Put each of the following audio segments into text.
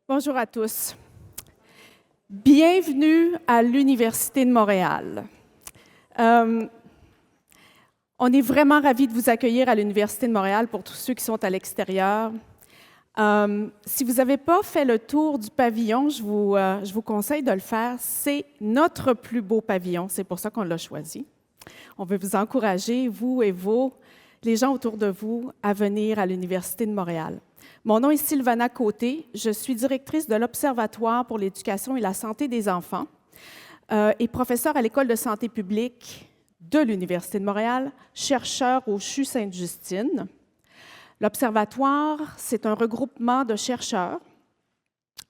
Bonjour à tous. Bienvenue à l'Université de Montréal. On est vraiment ravis de vous accueillir à l'Université de Montréal pour tous ceux qui sont à l'extérieur. Si vous n'avez pas fait le tour du pavillon, je vous conseille de le faire. C'est notre plus beau pavillon, c'est pour ça qu'on l'a choisi. On veut vous encourager, vous et les gens autour de vous, à venir à l'Université de Montréal. Mon nom est Sylvana Côté. Je suis directrice de l'Observatoire pour l'éducation et la santé des enfants et professeure à l'École de santé publique de l'Université de Montréal, chercheur au CHU Sainte-Justine. L'Observatoire, c'est un regroupement de chercheurs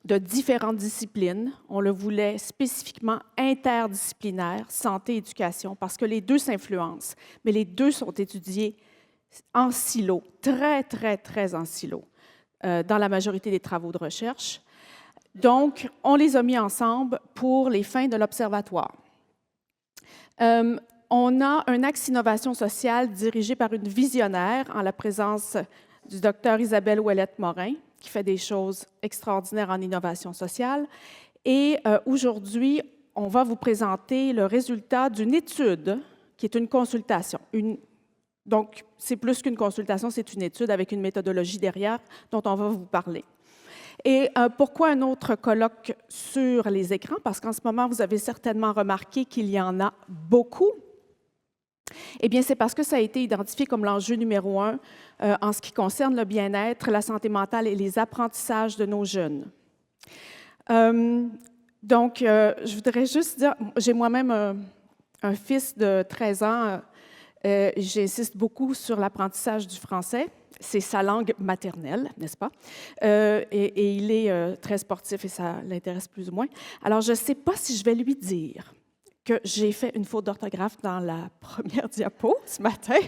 de différentes disciplines. On le voulait spécifiquement interdisciplinaire, santé-éducation, parce que les deux s'influencent, mais les deux sont étudiés en silo, très en silo, dans la majorité des travaux de recherche. Donc, on les a mis ensemble pour les fins de l'Observatoire. On a un axe innovation sociale dirigé par une visionnaire en la présence du Dr Isabelle Ouellette-Morin, qui fait des choses extraordinaires en innovation sociale. Et aujourd'hui, on va vous présenter le résultat d'une étude qui est une consultation. Donc, c'est plus qu'une consultation, c'est une étude avec une méthodologie derrière dont on va vous parler. Et pourquoi un autre colloque sur les écrans? Parce qu'en ce moment, vous avez certainement remarqué qu'il y en a beaucoup. Eh bien, c'est parce que ça a été identifié comme l'enjeu numéro 1 en ce qui concerne le bien-être, la santé mentale et les apprentissages de nos jeunes. Donc, je voudrais juste dire, j'ai moi-même un fils de 13 ans. J'insiste beaucoup sur l'apprentissage du français. C'est sa langue maternelle, n'est-ce pas? Et il est très sportif et ça l'intéresse plus ou moins. Alors, je ne sais pas si je vais lui dire que j'ai fait une faute d'orthographe dans la première diapo ce matin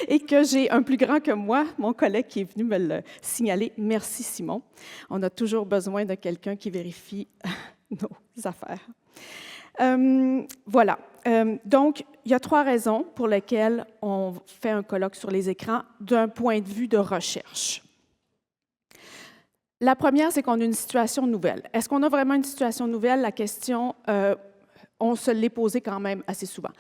et que j'ai un plus grand que moi, mon collègue qui est venu me le signaler. Merci, Simon. On a toujours besoin de quelqu'un qui vérifie nos affaires. Voilà. Donc, il y a 3 raisons pour lesquelles on fait un colloque sur les écrans d'un point de vue de recherche. La première, c'est qu'on a une situation nouvelle. Est-ce qu'on a vraiment une situation nouvelle? La question, on se l'est posée quand même assez souvent.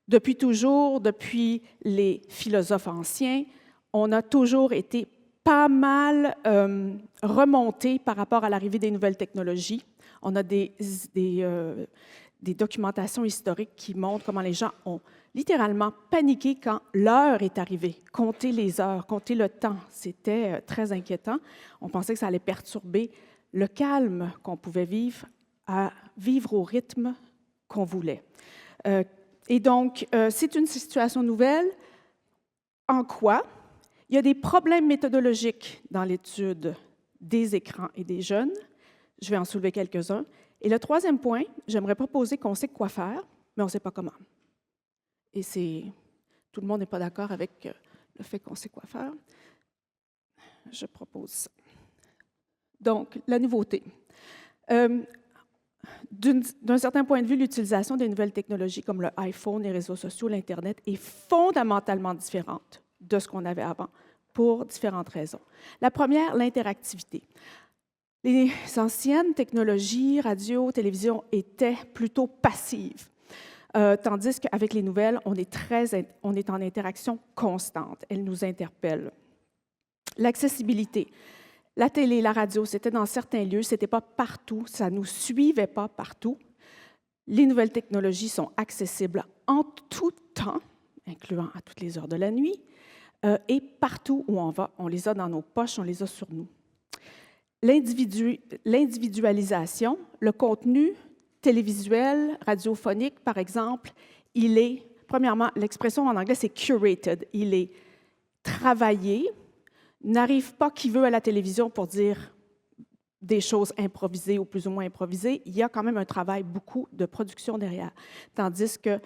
Depuis toujours, depuis les philosophes anciens, on a toujours été pas mal remonté par rapport à l'arrivée des nouvelles technologies. On a des documentations historiques qui montrent comment les gens ont littéralement paniqué quand l'heure est arrivée. Compter les heures, compter le temps, c'était très inquiétant. On pensait que ça allait perturber le calme qu'on pouvait vivre, à vivre au rythme qu'on voulait. Et donc, c'est une situation nouvelle. En quoi? Il y a des problèmes méthodologiques dans l'étude des écrans et des jeunes. Je vais en soulever quelques-uns. Et le troisième point, j'aimerais proposer qu'on sait quoi faire, mais on ne sait pas comment. Et tout le monde n'est pas d'accord avec le fait qu'on sait quoi faire. Je propose ça. Donc, la nouveauté. D'un certain point de vue, l'utilisation des nouvelles technologies comme le iPhone, les réseaux sociaux, l'Internet est fondamentalement différente de ce qu'on avait avant pour différentes raisons. La première, l'interactivité. Les anciennes technologies, radio, télévision, étaient plutôt passives, tandis qu'avec les nouvelles, on est en interaction constante. Elles nous interpellent. L'accessibilité. La télé, la radio, c'était dans certains lieux, ce n'était pas partout, ça ne nous suivait pas partout. Les nouvelles technologies sont accessibles en tout temps, incluant à toutes les heures de la nuit, et partout où on va, on les a dans nos poches, on les a sur nous. L'individualisation, le contenu télévisuel, radiophonique, par exemple, il est, premièrement, l'expression en anglais, c'est curated. Il est travaillé, n'arrive pas qui veut à la télévision pour dire des choses improvisées ou plus ou moins improvisées. Il y a quand même un travail, beaucoup de production derrière. Tandis que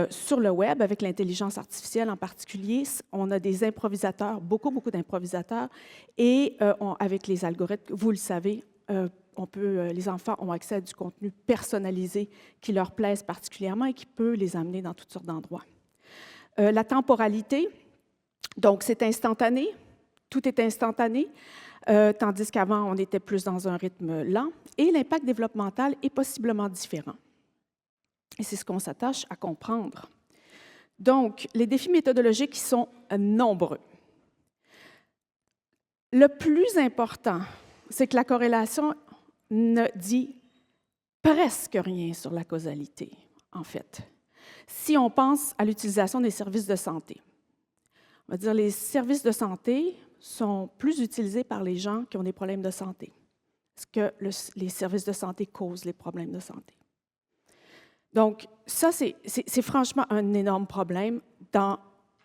sur le web, avec l'intelligence artificielle en particulier, on a des improvisateurs, beaucoup d'improvisateurs, et avec les algorithmes, vous le savez, les enfants ont accès à du contenu personnalisé qui leur plaise particulièrement et qui peut les amener dans toutes sortes d'endroits. La temporalité, donc c'est instantané, tout est instantané. tandis qu'avant, on était plus dans un rythme lent. Et l'impact développemental est possiblement différent. Et c'est ce qu'on s'attache à comprendre. Donc, les défis méthodologiques sont nombreux. Le plus important, c'est que la corrélation ne dit presque rien sur la causalité, en fait. Si on pense à l'utilisation des services de santé, on va dire les services de santé sont plus utilisés par les gens qui ont des problèmes de santé. Est-ce que les services de santé causent les problèmes de santé? Donc, ça, c'est franchement un énorme problème dans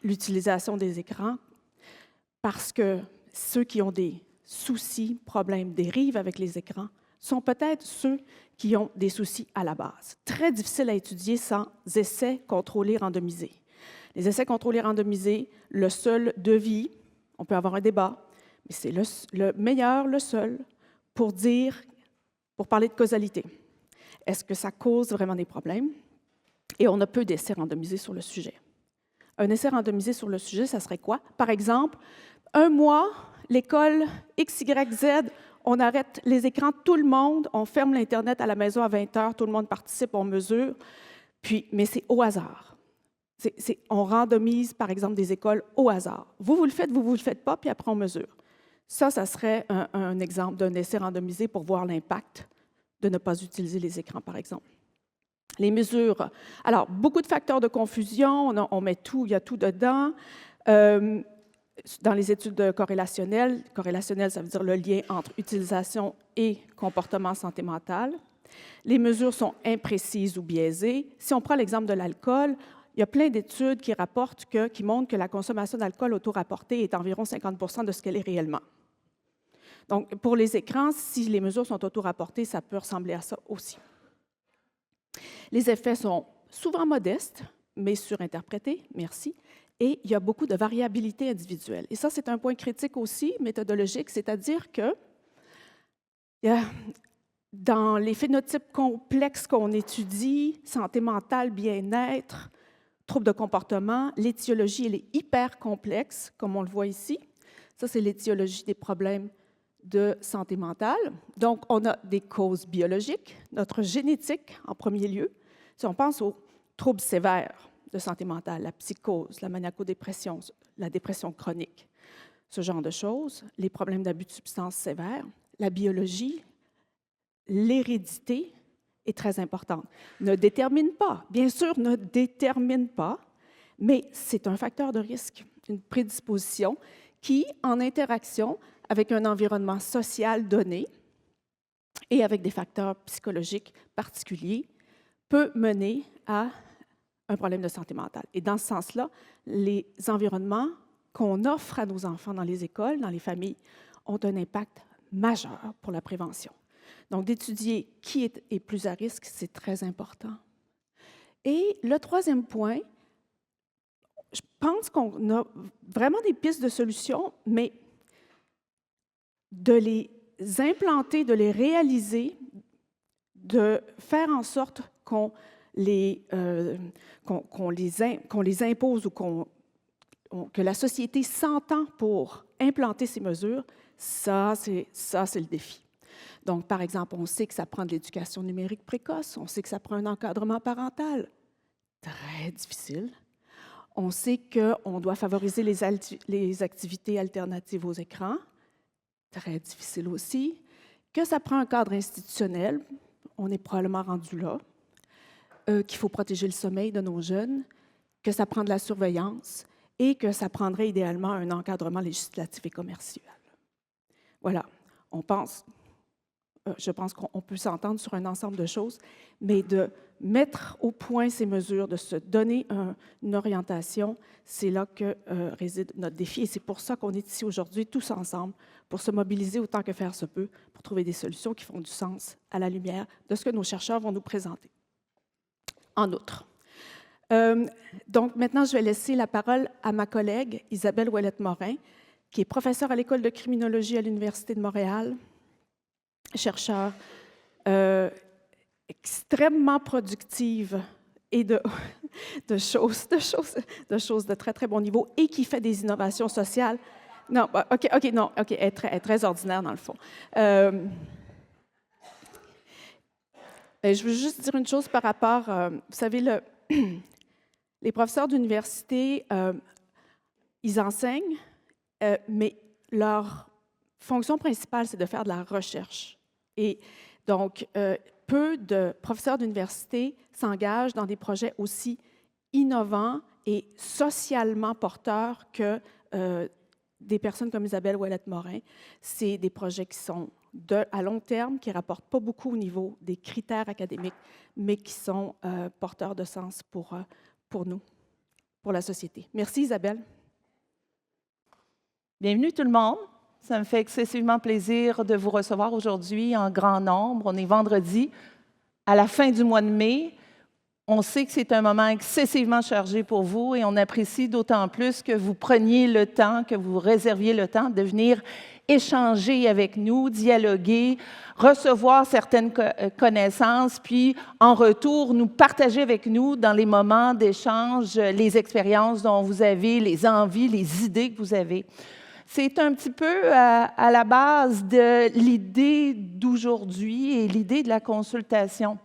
l'utilisation des écrans parce que ceux qui ont des soucis, problèmes, dérives avec les écrans sont peut-être ceux qui ont des soucis à la base. Très difficile à étudier sans essais contrôlés randomisés. Les essais contrôlés randomisés, le seul devis, on peut avoir un débat, mais c'est le meilleur, le seul, pour parler de causalité. Est-ce que ça cause vraiment des problèmes? Et on a peu d'essais randomisés sur le sujet. Un essai randomisé sur le sujet, ça serait quoi? Par exemple, un mois, l'école XYZ, on arrête les écrans, tout le monde, on ferme l'Internet à la maison à 20 heures, tout le monde participe, on mesure, mais c'est au hasard. On randomise, par exemple, des écoles au hasard. Vous le faites, vous le faites pas, puis après, on mesure. Ça serait un exemple d'un essai randomisé pour voir l'impact de ne pas utiliser les écrans, par exemple. Les mesures. Alors, beaucoup de facteurs de confusion, on met tout, il y a tout dedans. Dans les études corrélationnelles, ça veut dire le lien entre utilisation et comportement santé mentale. Les mesures sont imprécises ou biaisées. Si on prend l'exemple de l'alcool, il y a plein d'études qui montrent que la consommation d'alcool auto-rapportée est environ 50 de ce qu'elle est réellement. Donc, pour les écrans, si les mesures sont auto-rapportées, ça peut ressembler à ça aussi. Les effets sont souvent modestes, mais surinterprétés, merci, et il y a beaucoup de variabilité individuelle. Et ça, c'est un point critique aussi, méthodologique, c'est-à-dire que dans les phénotypes complexes qu'on étudie, santé mentale, bien-être, troubles de comportement, l'étiologie, elle est hyper complexe, comme on le voit ici. Ça, c'est l'étiologie des problèmes de santé mentale. Donc, on a des causes biologiques, notre génétique en premier lieu. Si on pense aux troubles sévères de santé mentale, la psychose, la maniaco-dépression, la dépression chronique, ce genre de choses, les problèmes d'abus de substances sévères, la biologie, l'hérédité est très importante. Ne détermine pas, bien sûr, ne détermine pas, mais c'est un facteur de risque, une prédisposition qui, en interaction avec un environnement social donné et avec des facteurs psychologiques particuliers, peut mener à un problème de santé mentale. Et dans ce sens-là, les environnements qu'on offre à nos enfants dans les écoles, dans les familles, ont un impact majeur pour la prévention. Donc, d'étudier qui est plus à risque, c'est très important. Et le troisième point, je pense qu'on a vraiment des pistes de solutions, mais de les implanter, de les réaliser, de faire en sorte qu'on les impose ou que la société s'entend pour implanter ces mesures, ça, c'est le défi. Donc, par exemple, on sait que ça prend de l'éducation numérique précoce, on sait que ça prend un encadrement parental, très difficile. On sait qu'on doit favoriser les activités alternatives aux écrans, très difficile aussi, que ça prend un cadre institutionnel, on est probablement rendu là, qu'il faut protéger le sommeil de nos jeunes, que ça prend de la surveillance et que ça prendrait idéalement un encadrement législatif et commercial. Voilà, je pense qu'on peut s'entendre sur un ensemble de choses, mais de mettre au point ces mesures, de se donner une orientation, c'est là que réside notre défi. Et c'est pour ça qu'on est ici aujourd'hui, tous ensemble, pour se mobiliser autant que faire se peut, pour trouver des solutions qui font du sens à la lumière de ce que nos chercheurs vont nous présenter. En outre, donc maintenant, je vais laisser la parole à ma collègue Isabelle Ouellette-Morin, qui est professeure à l'École de criminologie à l'Université de Montréal, chercheure extrêmement productive et de choses de très, très bon niveau et qui fait des innovations sociales Non, OK, non, OK, elle est très ordinaire dans le fond. Je veux juste dire une chose par rapport, vous savez, les professeurs d'université, ils enseignent, mais leur fonction principale, c'est de faire de la recherche. Et donc, peu de professeurs d'université s'engagent dans des projets aussi innovants et socialement porteurs que des personnes comme Isabelle Ouellette-Morin. C'est des projets qui sont à long terme, qui ne rapportent pas beaucoup au niveau des critères académiques, mais qui sont porteurs de sens pour nous, pour la société. Merci, Isabelle. Bienvenue tout le monde. Ça me fait excessivement plaisir de vous recevoir aujourd'hui en grand nombre. On est vendredi, à la fin du mois de mai. On sait que c'est un moment excessivement chargé pour vous et on apprécie d'autant plus que vous preniez le temps, que vous réserviez le temps de venir échanger avec nous, dialoguer, recevoir certaines connaissances, puis en retour, nous partager avec nous dans les moments d'échange les expériences dont vous avez, les envies, les idées que vous avez. C'est un petit peu à la base de l'idée d'aujourd'hui et l'idée de la consultation.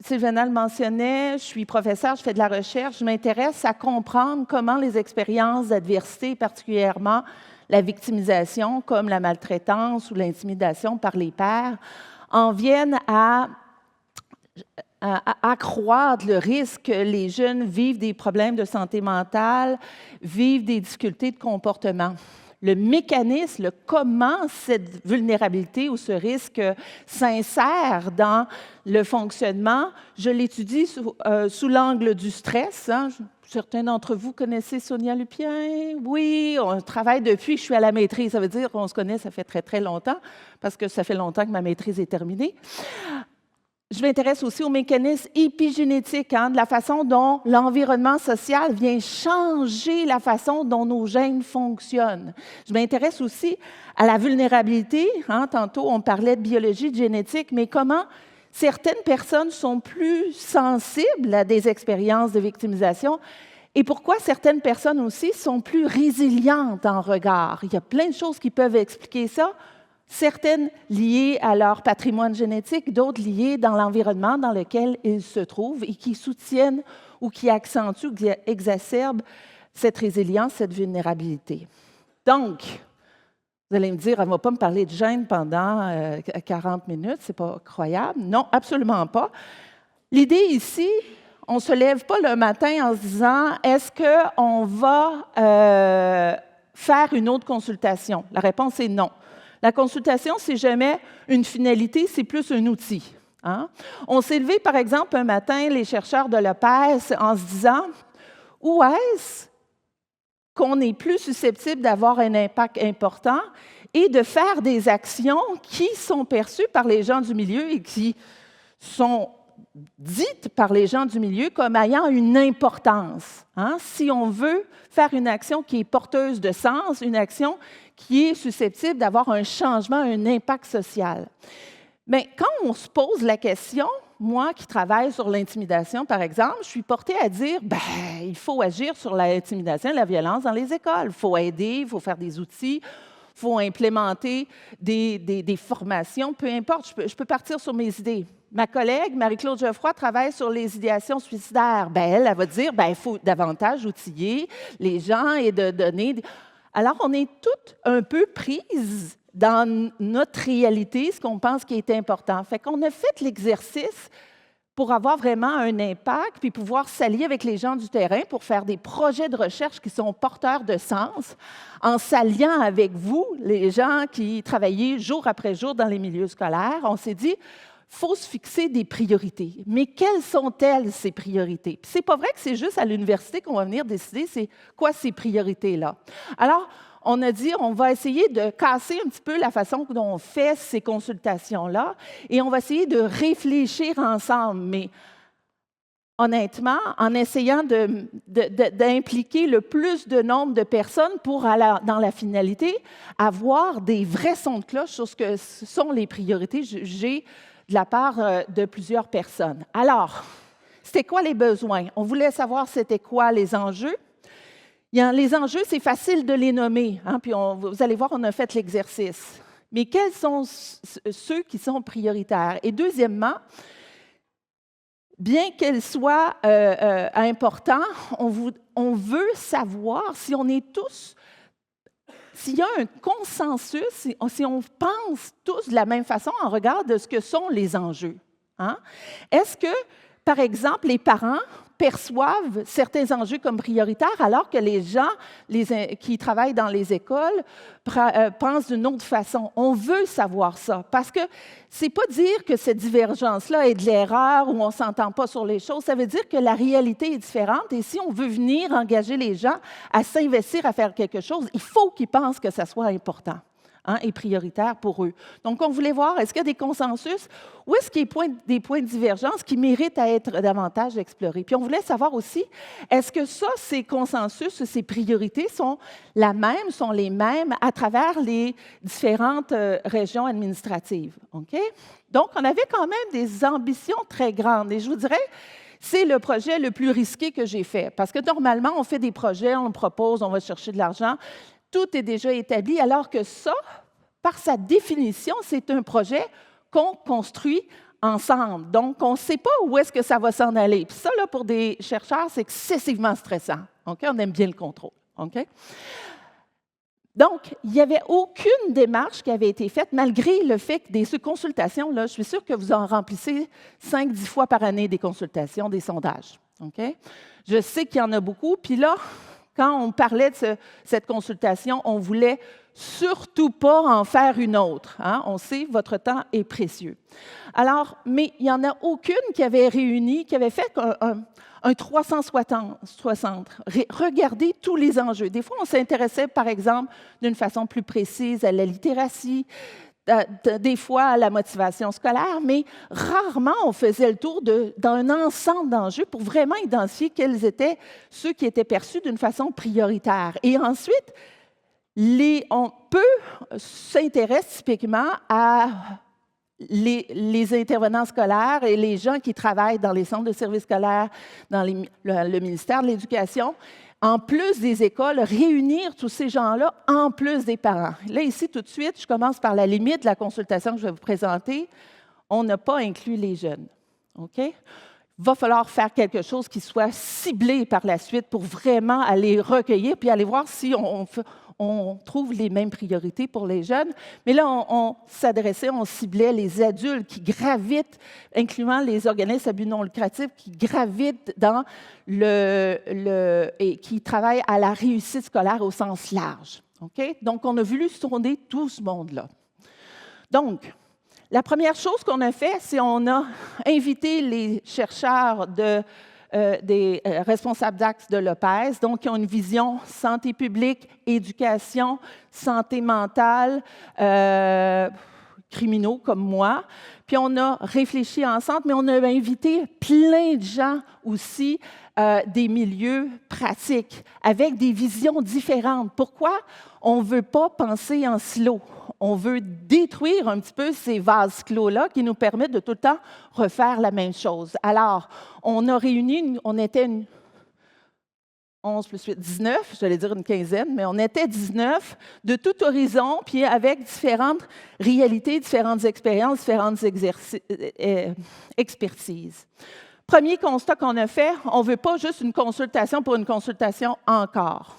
Sylvana le mentionnait, je suis professeure, je fais de la recherche, je m'intéresse à comprendre comment les expériences d'adversité, particulièrement la victimisation, comme la maltraitance ou l'intimidation par les pairs, en viennent à accroître le risque que les jeunes vivent des problèmes de santé mentale, vivent des difficultés de comportement. Le mécanisme, le comment cette vulnérabilité ou ce risque s'insère dans le fonctionnement, je l'étudie sous l'angle du stress. Hein. Certains d'entre vous connaissez Sonia Lupien? Oui, on travaille depuis que je suis à la maîtrise. Ça veut dire qu'on se connaît, ça fait très, très longtemps, parce que ça fait longtemps que ma maîtrise est terminée. Je m'intéresse aussi au mécanisme épigénétique, de la façon dont l'environnement social vient changer la façon dont nos gènes fonctionnent. Je m'intéresse aussi à la vulnérabilité. Tantôt, on parlait de biologie, de génétique, mais comment certaines personnes sont plus sensibles à des expériences de victimisation et pourquoi certaines personnes aussi sont plus résilientes en regard. Il y a plein de choses qui peuvent expliquer ça. Certaines liées à leur patrimoine génétique, d'autres liées dans l'environnement dans lequel ils se trouvent et qui soutiennent ou qui accentuent ou qui exacerbent cette résilience, cette vulnérabilité. Donc, vous allez me dire, elle ne va pas me parler de gènes pendant 40 minutes, c'est pas croyable. Non, absolument pas. L'idée ici, on ne se lève pas le matin en se disant, est-ce qu'on va faire une autre consultation? La réponse est non. La consultation, c'est jamais une finalité, c'est plus un outil. On s'est levé, par exemple, un matin, les chercheurs de l'EPES, en se disant où est-ce qu'on est plus susceptible d'avoir un impact important et de faire des actions qui sont perçues par les gens du milieu et qui sont dites par les gens du milieu comme ayant une importance. Si on veut faire une action qui est porteuse de sens, une action qui est susceptible d'avoir un changement, un impact social. Mais quand on se pose la question, moi qui travaille sur l'intimidation, par exemple, je suis portée à dire, il faut agir sur l'intimidation et la violence dans les écoles. Il faut aider, il faut faire des outils, il faut implémenter des formations, peu importe, je peux partir sur mes idées. Ma collègue, Marie-Claude Geoffroy, travaille sur les idéations suicidaires. Elle va dire, il faut davantage outiller les gens et de donner... Alors, on est toutes un peu prises dans notre réalité, ce qu'on pense qui est important. Fait qu'on a fait l'exercice pour avoir vraiment un impact, puis pouvoir s'allier avec les gens du terrain pour faire des projets de recherche qui sont porteurs de sens, en s'alliant avec vous, les gens qui travaillaient jour après jour dans les milieux scolaires. On s'est dit, il faut se fixer des priorités. Mais quelles sont-elles, ces priorités? Puis c'est pas vrai que c'est juste à l'université qu'on va venir décider c'est quoi ces priorités-là. Alors, on a dit, on va essayer de casser un petit peu la façon dont on fait ces consultations-là et on va essayer de réfléchir ensemble. Mais honnêtement, en essayant d'impliquer le plus de nombre de personnes pour, dans la finalité, avoir des vrais sons de cloche sur ce que sont les priorités jugées de la part de plusieurs personnes. Alors, c'était quoi les besoins? On voulait savoir c'était quoi les enjeux. Les enjeux, c'est facile de les nommer, hein, puis vous allez voir, on a fait l'exercice. Mais quels sont ceux qui sont prioritaires? Et deuxièmement, bien qu'ils soient importants, on veut savoir si on est tous, s'il y a un consensus, si on pense tous de la même façon en regard de ce que sont les enjeux. Hein? Est-ce que, par exemple, les parents perçoivent certains enjeux comme prioritaires alors que les gens qui travaillent dans les écoles pensent d'une autre façon? On veut savoir ça parce que ce n'est pas dire que cette divergence-là est de l'erreur ou on ne s'entend pas sur les choses. Ça veut dire que la réalité est différente et si on veut venir engager les gens à s'investir à faire quelque chose, il faut qu'ils pensent que ça soit important. Hein, et prioritaire pour eux. Donc, on voulait voir, est-ce qu'il y a des consensus ou est-ce qu'il y a des points de divergence qui méritent à être davantage explorés? Puis, on voulait savoir aussi, est-ce que ces consensus, ces priorités sont les mêmes à travers les différentes régions administratives? OK? Donc, on avait quand même des ambitions très grandes. Et je vous dirais, c'est le projet le plus risqué que j'ai fait. Parce que normalement, on fait des projets, on propose, on va chercher de l'argent. Tout est déjà établi, alors que ça, par sa définition, c'est un projet qu'on construit ensemble. Donc, on ne sait pas où est-ce que ça va s'en aller. Puis ça, là, pour des chercheurs, c'est excessivement stressant. Okay? On aime bien le contrôle. Okay? Donc, il n'y avait aucune démarche qui avait été faite, malgré le fait que des consultations, là, je suis sûre que vous en remplissez 5-10 fois par année des consultations, des sondages. Okay? Je sais qu'il y en a beaucoup. Puis là, quand on parlait de cette consultation, on ne voulait surtout pas en faire une autre. Hein? On sait que votre temps est précieux. Alors, mais il n'y en a aucune qui avait réuni, qui avait fait un 360. Regardez tous les enjeux. Des fois, on s'intéressait, par exemple, d'une façon plus précise à la littératie, des fois à la motivation scolaire, mais rarement on faisait le tour d'un ensemble d'enjeux pour vraiment identifier quels étaient ceux qui étaient perçus d'une façon prioritaire. Et ensuite, on peut s'intéresser typiquement à les intervenants scolaires et les gens qui travaillent dans les centres de services scolaires, dans le ministère de l'Éducation, en plus des écoles, réunir tous ces gens-là en plus des parents. Là, ici, tout de suite, je commence par la limite de la consultation que je vais vous présenter. On n'a pas inclus les jeunes. OK? Il va falloir faire quelque chose qui soit ciblé par la suite pour vraiment aller recueillir puis aller voir si on trouve les mêmes priorités pour les jeunes. Mais là, on ciblait les adultes qui gravitent, incluant les organismes à but non lucratif, qui gravitent dans et qui travaillent à la réussite scolaire au sens large. Okay? Donc, on a voulu sonder tout ce monde-là. Donc, la première chose qu'on a fait, c'est qu'on a invité les chercheurs des responsables d'axes de l'OPES, donc qui ont une vision santé publique, éducation, santé mentale, criminaux comme moi. Puis on a réfléchi ensemble, mais on a invité plein de gens aussi des milieux pratiques, avec des visions différentes. Pourquoi? On ne veut pas penser en silo. On veut détruire un petit peu ces vases clos-là qui nous permettent de tout le temps refaire la même chose. Alors, on a réuni, on était 11 plus 8, 19, j'allais dire une quinzaine, mais on était 19 de tout horizon, puis avec différentes réalités, différentes expériences, différentes expertises. Premier constat qu'on a fait, on ne veut pas juste une consultation pour une consultation encore.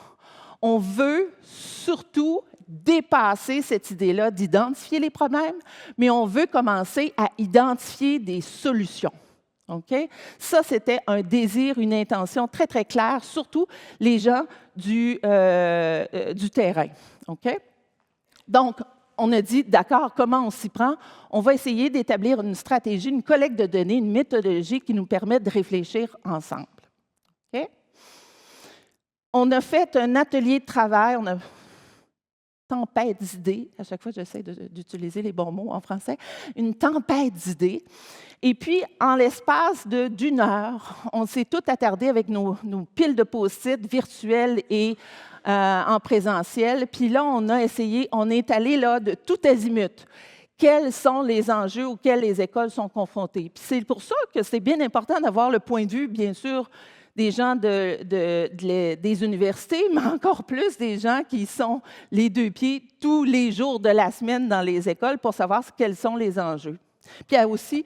On veut surtout dépasser cette idée-là d'identifier les problèmes, mais on veut commencer à identifier des solutions. Okay? Ça, c'était un désir, une intention très, très claire, surtout les gens du terrain. Okay? Donc, on a dit, d'accord, comment on s'y prend? On va essayer d'établir une stratégie, une collecte de données, une méthodologie qui nous permette de réfléchir ensemble. Okay? On a fait un atelier de travail, on a tempête d'idées. À chaque fois, j'essaie d'utiliser les bons mots en français. Une tempête d'idées. Et puis, en l'espace d'1 heure, on s'est tout attardé avec nos piles de post-it virtuelles et en présentiel. Puis là, on est allé là de tout azimut. Quels sont les enjeux auxquels les écoles sont confrontées? Puis c'est pour ça que c'est bien important d'avoir le point de vue, bien sûr, des gens des universités, mais encore plus des gens qui sont les deux pieds tous les jours de la semaine dans les écoles pour savoir quels sont les enjeux. Puis il y a aussi,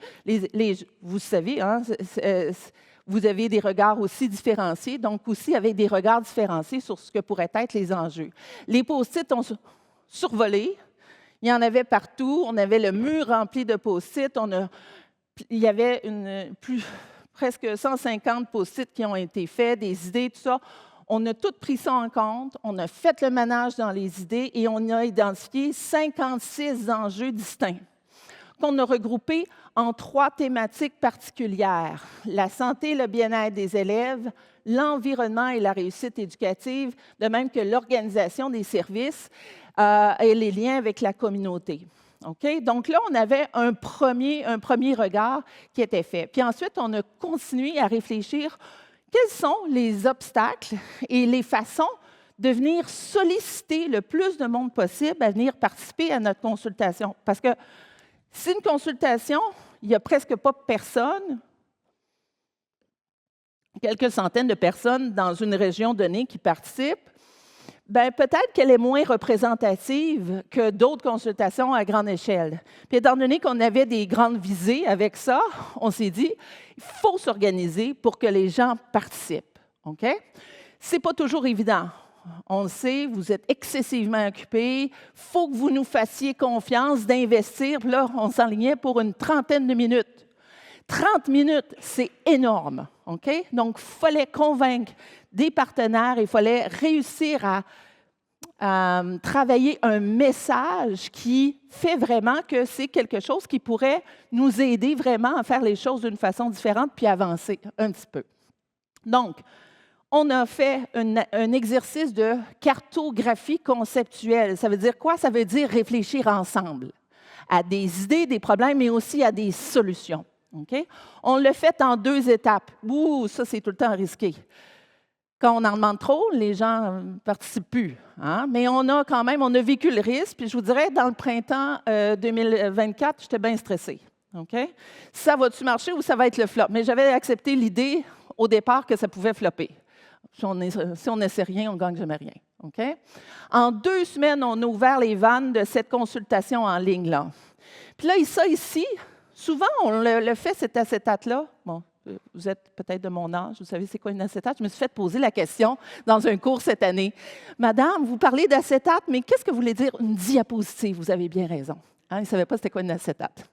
vous savez, hein, vous avez des regards aussi différenciés, donc aussi avec des regards différenciés sur ce que pourraient être les enjeux. Les post-it ont survolé, il y en avait partout, on avait le mur rempli de post-it, il y avait presque 150 post-it qui ont été faits, des idées, tout ça. On a tout pris ça en compte, on a fait le ménage dans les idées et on a identifié 56 enjeux distincts qu'on a regroupés en 3 thématiques particulières: la santé et le bien-être des élèves, l'environnement et la réussite éducative, de même que l'organisation des services et les liens avec la communauté. Okay? Donc là, on avait un premier regard qui était fait. Puis ensuite, on a continué à réfléchir quels sont les obstacles et les façons de venir solliciter le plus de monde possible à venir participer à notre consultation. Parce que si une consultation, il n'y a presque pas personne, quelques centaines de personnes dans une région donnée qui participent, bien, peut-être qu'elle est moins représentative que d'autres consultations à grande échelle. Puis, étant donné qu'on avait des grandes visées avec ça, on s'est dit, il faut s'organiser pour que les gens participent. OK? Ce n'est pas toujours évident. On le sait, vous êtes excessivement occupés. Il faut que vous nous fassiez confiance d'investir. Là, on s'enlignait pour une trentaine de minutes. 30 minutes, c'est énorme. OK? Donc, il fallait convaincre des partenaires, il fallait réussir à travailler un message qui fait vraiment que c'est quelque chose qui pourrait nous aider vraiment à faire les choses d'une façon différente puis avancer un petit peu. Donc, on a fait un exercice de cartographie conceptuelle. Ça veut dire quoi? Ça veut dire réfléchir ensemble à des idées, des problèmes, mais aussi à des solutions. Okay? On l'a fait en 2 étapes. Ouh, ça, c'est tout le temps risqué. Quand on en demande trop, les gens ne participent plus. Hein? Mais on a vécu le risque. Puis je vous dirais, dans le printemps 2024, j'étais bien stressée. Okay? Ça va-tu marcher ou ça va être le flop? Mais j'avais accepté l'idée au départ que ça pouvait flopper. Si on n'essaie rien, on ne gagne jamais rien. Okay? En 2 semaines, on a ouvert les vannes de cette consultation en ligne-là. Puis là, ça ici, souvent, on le fait, cet acétate-là. Bon, vous êtes peut-être de mon âge, vous savez c'est quoi une acétate? Je me suis fait poser la question dans un cours cette année. Madame, vous parlez d'acétate, mais qu'est-ce que vous voulez dire une diapositive? Vous avez bien raison. Hein? Ils ne savaient pas c'était quoi une acétate.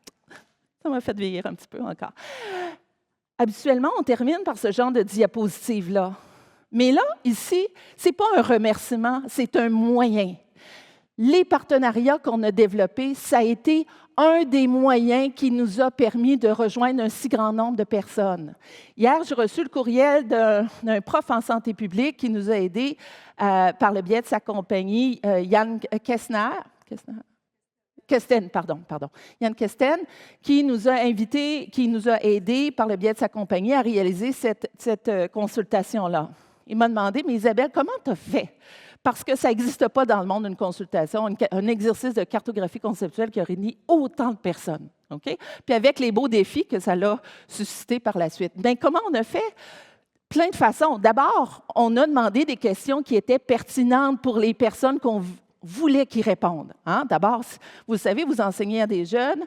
Ça m'a fait vieillir un petit peu encore. Habituellement, on termine par ce genre de diapositive-là. Mais là, ici, ce n'est pas un remerciement, c'est un moyen. Les partenariats qu'on a développés, ça a été un des moyens qui nous a permis de rejoindre un si grand nombre de personnes. Hier, j'ai reçu le courriel d'un prof en santé publique qui nous a aidés par le biais de sa compagnie, Yann Kesten, Yann Kesten, qui nous a invités, qui nous a aidés par le biais de sa compagnie à réaliser cette consultation-là. Il m'a demandé, mais Isabelle, comment tu as fait? Parce que ça n'existe pas dans le monde une consultation, un exercice de cartographie conceptuelle qui a réuni autant de personnes. Okay? Puis avec les beaux défis que ça l'a suscité par la suite. Bien, comment on a fait? Plein de façons. D'abord, on a demandé des questions qui étaient pertinentes pour les personnes qu'on voulait qu'ils répondent. Hein? D'abord, vous savez, vous enseignez à des jeunes.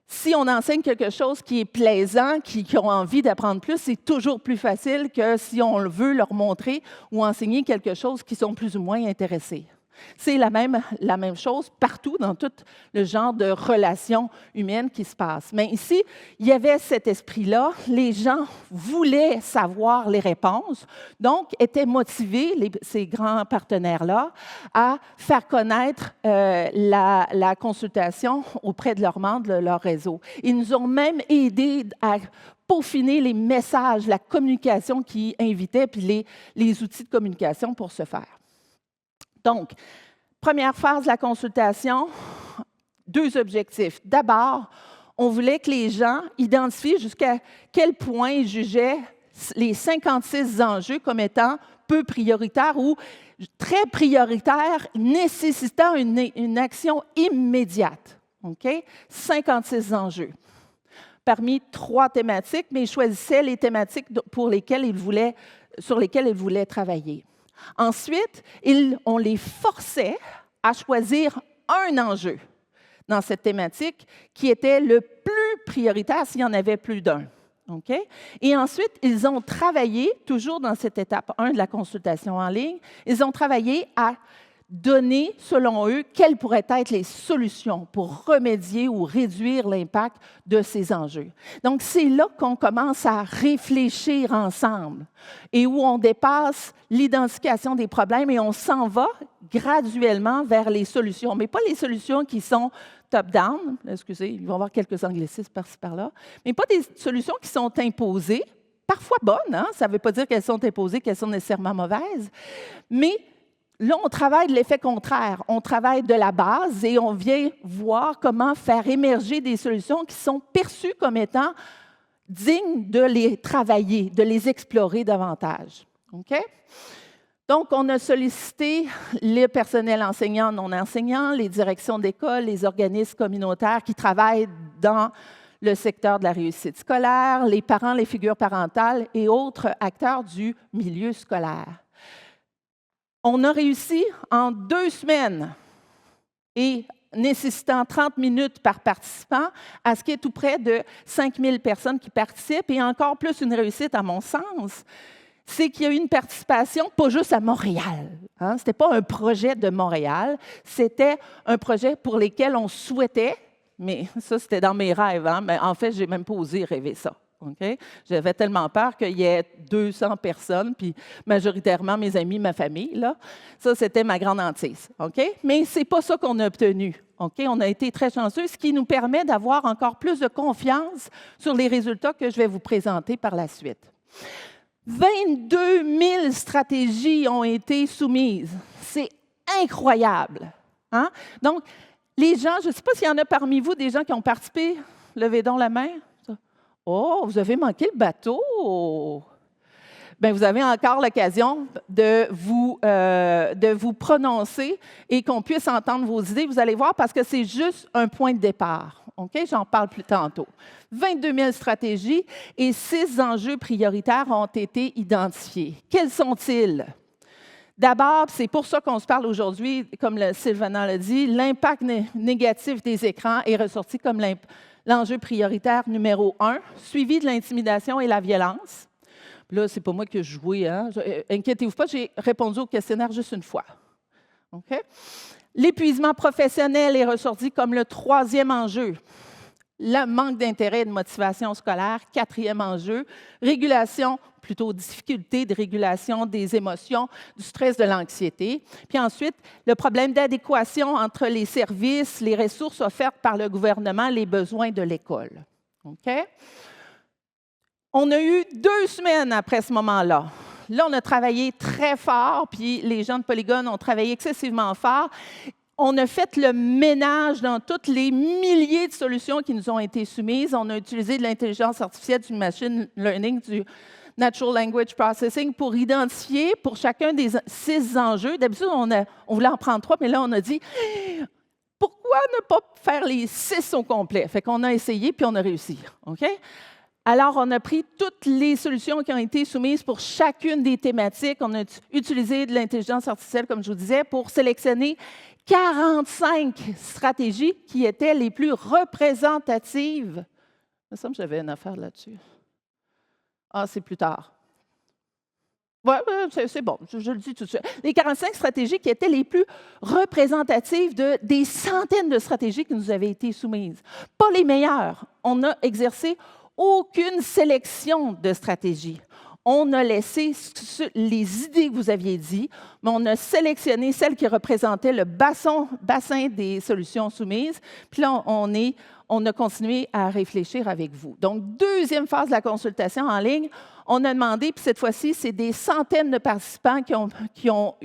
Si on enseigne quelque chose qui est plaisant, qui ont envie d'apprendre plus, c'est toujours plus facile que si on veut leur montrer ou enseigner quelque chose qui sont plus ou moins intéressés. C'est la même chose partout dans tout le genre de relations humaines qui se passent. Mais ici, il y avait cet esprit-là. Les gens voulaient savoir les réponses, donc étaient motivés, ces grands partenaires-là, à faire connaître la consultation auprès de leurs membres, de leur réseau. Ils nous ont même aidés à peaufiner les messages, la communication qui invitait, puis les outils de communication pour ce faire. Donc, première phase de la consultation, 2 objectifs. D'abord, on voulait que les gens identifient jusqu'à quel point ils jugeaient les 56 enjeux comme étant peu prioritaires ou très prioritaires, nécessitant une action immédiate. Okay? 56 enjeux. Parmi 3 thématiques, mais ils choisissaient les thématiques pour lesquelles ils voulaient sur lesquels ils voulaient travailler. Ensuite, on les forçait à choisir un enjeu dans cette thématique qui était le plus prioritaire s'il y en avait plus d'un. Okay? Et ensuite, ils ont travaillé, toujours dans cette étape 1 de la consultation en ligne, ils ont travaillé à donner, selon eux, quelles pourraient être les solutions pour remédier ou réduire l'impact de ces enjeux. Donc, c'est là qu'on commence à réfléchir ensemble et où on dépasse l'identification des problèmes et on s'en va graduellement vers les solutions, mais pas les solutions qui sont top-down, excusez, il va y avoir quelques anglicismes par-ci par-là, mais pas des solutions qui sont imposées, parfois bonnes, hein? Ça ne veut pas dire qu'elles sont imposées, qu'elles sont nécessairement mauvaises, mais là, on travaille de l'effet contraire, on travaille de la base et on vient voir comment faire émerger des solutions qui sont perçues comme étant dignes de les travailler, de les explorer davantage. OK? Donc, on a sollicité les personnels enseignants, non enseignants, les directions d'école, les organismes communautaires qui travaillent dans le secteur de la réussite scolaire, les parents, les figures parentales et autres acteurs du milieu scolaire. On a réussi en 2 semaines et nécessitant 30 minutes par participant à ce qui est tout près de 5000 personnes qui participent et encore plus une réussite à mon sens, c'est qu'il y a eu une participation pas juste à Montréal. Hein? Ce n'était pas un projet de Montréal, c'était un projet pour lequel on souhaitait, mais ça c'était dans mes rêves, hein? Mais en fait, je n'ai même pas osé rêver ça. Okay? J'avais tellement peur qu'il y ait 200 personnes, puis majoritairement mes amis, ma famille. Là. Ça, c'était ma grande hantise. Okay? Mais ce n'est pas ça qu'on a obtenu. Okay? On a été très chanceux, ce qui nous permet d'avoir encore plus de confiance sur les résultats que je vais vous présenter par la suite. 22 000 stratégies ont été soumises. C'est incroyable. Hein? Donc, les gens, je ne sais pas s'il y en a parmi vous des gens qui ont participé. Levez donc la main. Oh, vous avez manqué le bateau! Bien, vous avez encore l'occasion de vous prononcer et qu'on puisse entendre vos idées. Vous allez voir, parce que c'est juste un point de départ. OK? J'en parle plus tantôt. 22 000 stratégies et 6 enjeux prioritaires ont été identifiés. Quels sont-ils? D'abord, c'est pour ça qu'on se parle aujourd'hui, comme Sylvana l'a dit, l'impact négatif des écrans est ressorti comme l'enjeu prioritaire numéro 1, suivi de l'intimidation et la violence. Là, ce n'est pas moi qui ai joué. Hein? Inquiétez-vous pas, j'ai répondu au questionnaire juste une fois. Okay? L'épuisement professionnel est ressorti comme le 3e enjeu. Le manque d'intérêt et de motivation scolaire, 4e enjeu. Régulation, plutôt difficulté de régulation des émotions, du stress, de l'anxiété. Puis ensuite, le problème d'adéquation entre les services, les ressources offertes par le gouvernement, les besoins de l'école. OK? On a eu 2 semaines après ce moment-là. Là, on a travaillé très fort, puis les gens de Polygone ont travaillé excessivement fort. On a fait le ménage dans toutes les milliers de solutions qui nous ont été soumises. On a utilisé de l'intelligence artificielle, du machine learning, du natural language processing pour identifier pour chacun des 6 enjeux. D'habitude, on voulait en prendre 3, mais là, on a dit pourquoi ne pas faire les 6 au complet? Fait qu'on a essayé, puis on a réussi. OK? Alors, on a pris toutes les solutions qui ont été soumises pour chacune des thématiques. On a utilisé de l'intelligence artificielle, comme je vous disais, pour sélectionner 45 stratégies qui étaient les plus représentatives. Il me semble que j'avais une affaire là-dessus. Ah, c'est plus tard. Oui, c'est bon, je le dis tout de suite. Les 45 stratégies qui étaient les plus représentatives des centaines de stratégies qui nous avaient été soumises. Pas les meilleures. On a exercé aucune sélection de stratégies. On a laissé les idées que vous aviez dites, mais on a sélectionné celles qui représentaient le bassin des solutions soumises. Puis là, on a continué à réfléchir avec vous. Donc, 2e phase de la consultation en ligne, on a demandé, puis cette fois-ci, c'est des centaines de participants qui ont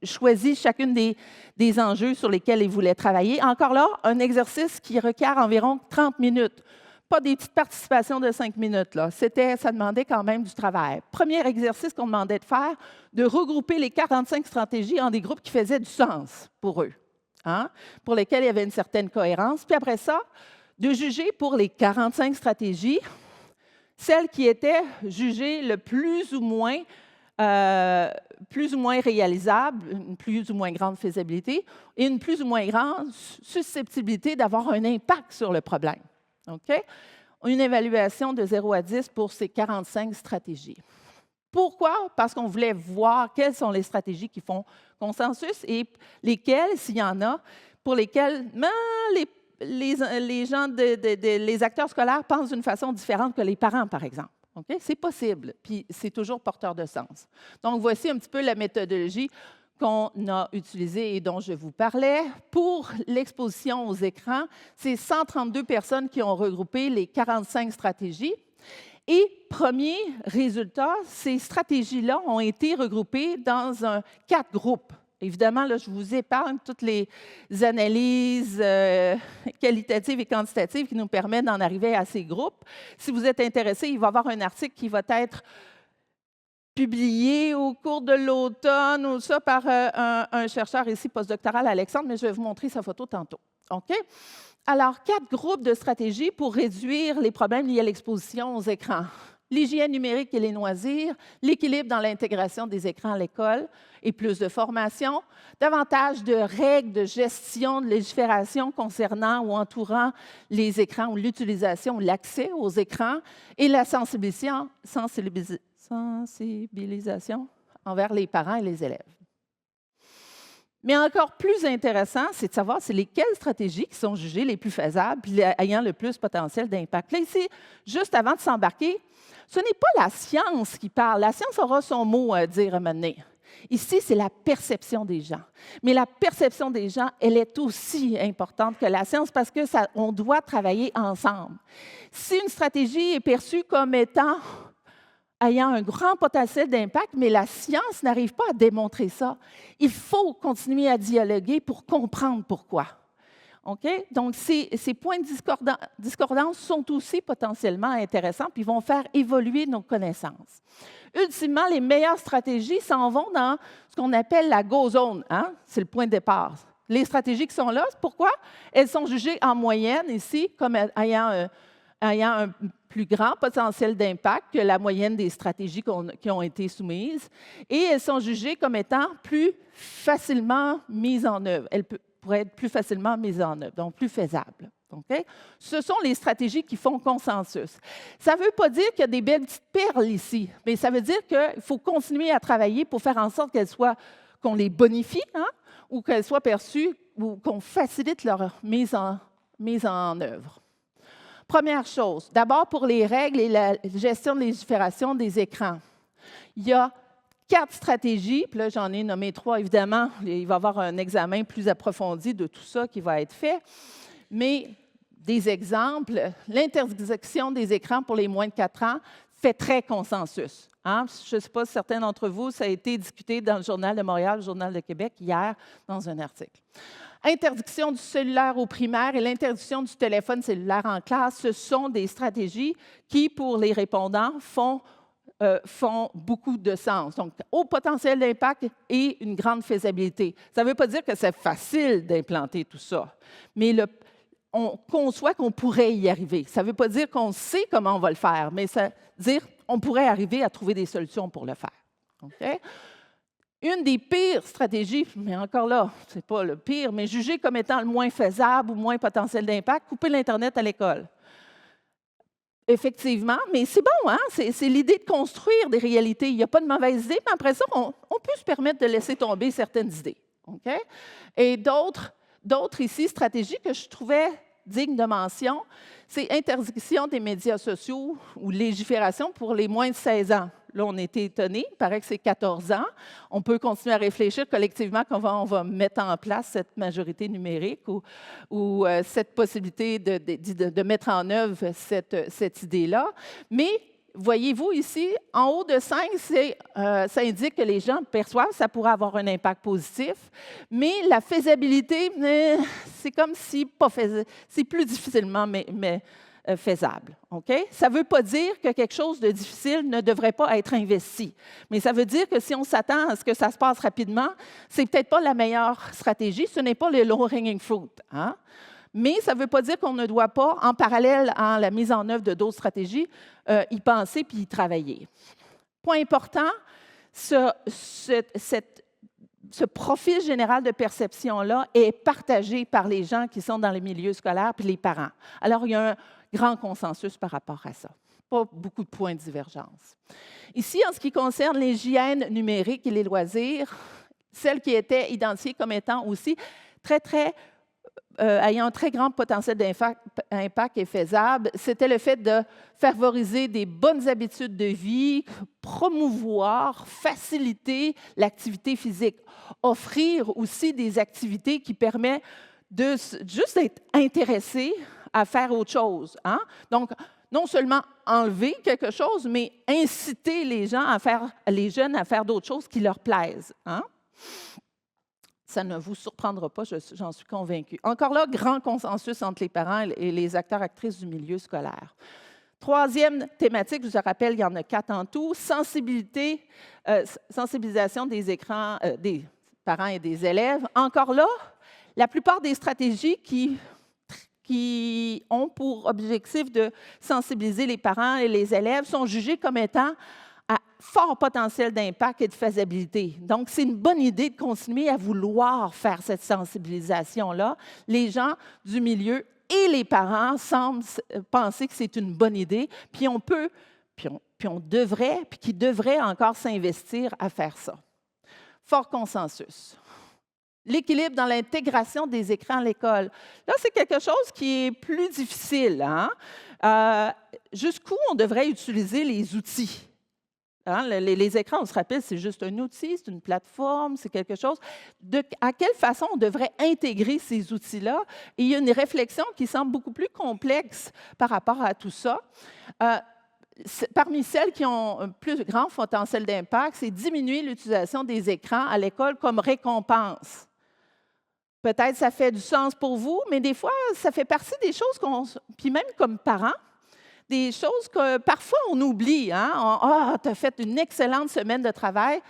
choisi chacune des enjeux sur lesquels ils voulaient travailler. Encore là, un exercice qui requiert environ 30 minutes. Pas des petites participations de 5 minutes. Là. Ça demandait quand même du travail. Premier exercice qu'on demandait de faire, de regrouper les 45 stratégies en des groupes qui faisaient du sens pour eux, hein, pour lesquels il y avait une certaine cohérence. Puis après ça, de juger pour les 45 stratégies, celles qui étaient jugées le plus ou moins plus ou moins réalisable, une plus ou moins grande faisabilité et une plus ou moins grande susceptibilité d'avoir un impact sur le problème. OK? Une évaluation de 0 à 10 pour ces 45 stratégies. Pourquoi? Parce qu'on voulait voir quelles sont les stratégies qui font consensus et lesquelles, s'il y en a, pour lesquelles les gens, les acteurs scolaires pensent d'une façon différente que les parents, par exemple. Okay? C'est possible, puis c'est toujours porteur de sens. Donc, voici un petit peu la méthodologie qu'on a utilisée et dont je vous parlais. Pour l'exposition aux écrans, c'est 132 personnes qui ont regroupé les 45 stratégies. Et premier résultat, ces stratégies-là ont été regroupées dans 4 groupes. Évidemment, là, je vous épargne toutes les analyses qualitatives et quantitatives qui nous permettent d'en arriver à ces groupes. Si vous êtes intéressé, il va y avoir un article qui va être publié au cours de l'automne ou ça par un chercheur ici postdoctoral, Alexandre, mais je vais vous montrer sa photo tantôt. OK? Alors, 4 groupes de stratégies pour réduire les problèmes liés à l'exposition aux écrans. L'hygiène numérique et les loisirs, l'équilibre dans l'intégration des écrans à l'école et plus de formation, davantage de règles de gestion, de légifération concernant ou entourant les écrans ou l'utilisation ou l'accès aux écrans et la sensibilisation envers les parents et les élèves. Mais encore plus intéressant, c'est de savoir c'est lesquelles stratégies qui sont jugées les plus faisables et ayant le plus potentiel d'impact. Là, ici, juste avant de s'embarquer, ce n'est pas la science qui parle. La science aura son mot à dire à un moment donné. Ici, c'est la perception des gens. Mais la perception des gens, elle est aussi importante que la science parce qu'on doit travailler ensemble. Si une stratégie est perçue comme étant ayant un grand potentiel d'impact, mais la science n'arrive pas à démontrer ça. Il faut continuer à dialoguer pour comprendre pourquoi. Okay? Donc, ces points de discordance sont aussi potentiellement intéressants, puis vont faire évoluer nos connaissances. Ultimement, les meilleures stratégies s'en vont dans ce qu'on appelle la go zone. Hein? C'est le point de départ. Les stratégies qui sont là, pourquoi? Elles sont jugées en moyenne ici comme ayant un plus grand potentiel d'impact que la moyenne des stratégies qui ont été soumises, et elles sont jugées comme étant plus facilement mises en œuvre. Elles pourraient être plus facilement mises en œuvre, donc plus faisables. Okay? Ce sont les stratégies qui font consensus. Ça ne veut pas dire qu'il y a des belles petites perles ici, mais ça veut dire qu'il faut continuer à travailler pour faire en sorte qu'on les bonifie, hein, ou qu'elles soient perçues, ou qu'on facilite leur mise en œuvre. Première chose, d'abord pour les règles et la gestion de légifération des écrans. Il y a 4 stratégies, puis là j'en ai nommé 3 évidemment, il va y avoir un examen plus approfondi de tout ça qui va être fait, mais des exemples, l'interdiction des écrans pour les moins de 4 ans fait très consensus. Hein? Je ne sais pas si certains d'entre vous, ça a été discuté dans le Journal de Montréal, le Journal de Québec, hier, dans un article. Interdiction du cellulaire au primaire et l'interdiction du téléphone cellulaire en classe, ce sont des stratégies qui, pour les répondants, font beaucoup de sens. Donc, haut potentiel d'impact et une grande faisabilité. Ça ne veut pas dire que c'est facile d'implanter tout ça, mais on conçoit qu'on pourrait y arriver. Ça ne veut pas dire qu'on sait comment on va le faire, mais ça veut dire qu'on pourrait arriver à trouver des solutions pour le faire. Okay? Une des pires stratégies, mais encore là, ce n'est pas le pire, mais jugée comme étant le moins faisable ou moins potentiel d'impact, couper l'Internet à l'école. Effectivement, mais c'est bon, hein? C'est l'idée de construire des réalités. Il n'y a pas de mauvaise idée, mais après ça, on peut se permettre de laisser tomber certaines idées. Okay? Et d'autres ici, stratégies que je trouvais dignes de mention, c'est interdiction des médias sociaux ou légifération pour les moins de 16 ans. Là, on était étonnés. Il paraît que c'est 14 ans. On peut continuer à réfléchir collectivement comment on va mettre en place cette majorité numérique ou cette possibilité de mettre en œuvre cette idée-là. Mais voyez-vous ici, en haut de 5, ça indique que les gens perçoivent que ça pourrait avoir un impact positif, mais la faisabilité, c'est comme si c'est plus difficilement faisable. Okay? Ça ne veut pas dire que quelque chose de difficile ne devrait pas être investi, mais ça veut dire que si on s'attend à ce que ça se passe rapidement, ce n'est peut-être pas la meilleure stratégie, ce n'est pas le low-hanging fruit. Hein? Mais ça ne veut pas dire qu'on ne doit pas, en parallèle à la mise en œuvre de d'autres stratégies, y penser puis y travailler. Point important, ce profil général de perception-là est partagé par les gens qui sont dans les milieux scolaires puis les parents. Alors, il y a un grand consensus par rapport à ça. Pas beaucoup de points de divergence. Ici, en ce qui concerne l'hygiène numérique et les loisirs, celle qui était identifiée comme étant aussi ayant un très grand potentiel d'impact et faisable, c'était le fait de favoriser des bonnes habitudes de vie, promouvoir, faciliter l'activité physique, offrir aussi des activités qui permettent de juste d'être intéressé à faire autre chose. Hein? Donc, non seulement enlever quelque chose, mais inciter les jeunes à faire d'autres choses qui leur plaisent. Hein? Ça ne vous surprendra pas, j'en suis convaincue. Encore là, grand consensus entre les parents et les acteurs-actrices du milieu scolaire. Troisième thématique, je vous rappelle, il y en a 4 en tout, sensibilisation des écrans des parents et des élèves. Encore là, la plupart des stratégies qui ont pour objectif de sensibiliser les parents et les élèves sont jugées comme étant à fort potentiel d'impact et de faisabilité. Donc, c'est une bonne idée de continuer à vouloir faire cette sensibilisation-là. Les gens du milieu et les parents semblent penser que c'est une bonne idée, puis on devrait, puis qu'ils devraient encore s'investir à faire ça. Fort consensus. L'équilibre dans l'intégration des écrans à l'école. Là, c'est quelque chose qui est plus difficile. Hein? Jusqu'où on devrait utiliser les outils? Hein? Les écrans, on se rappelle, c'est juste un outil, c'est une plateforme, c'est quelque chose. À quelle façon on devrait intégrer ces outils-là? Et il y a une réflexion qui semble beaucoup plus complexe par rapport à tout ça. Parmi celles qui ont un plus grand potentiel d'impact, c'est diminuer l'utilisation des écrans à l'école comme récompense. Peut-être ça fait du sens pour vous, mais des fois, ça fait partie des choses puis même comme parents, des choses que parfois on oublie. Hein? Tu as fait une excellente semaine de travail.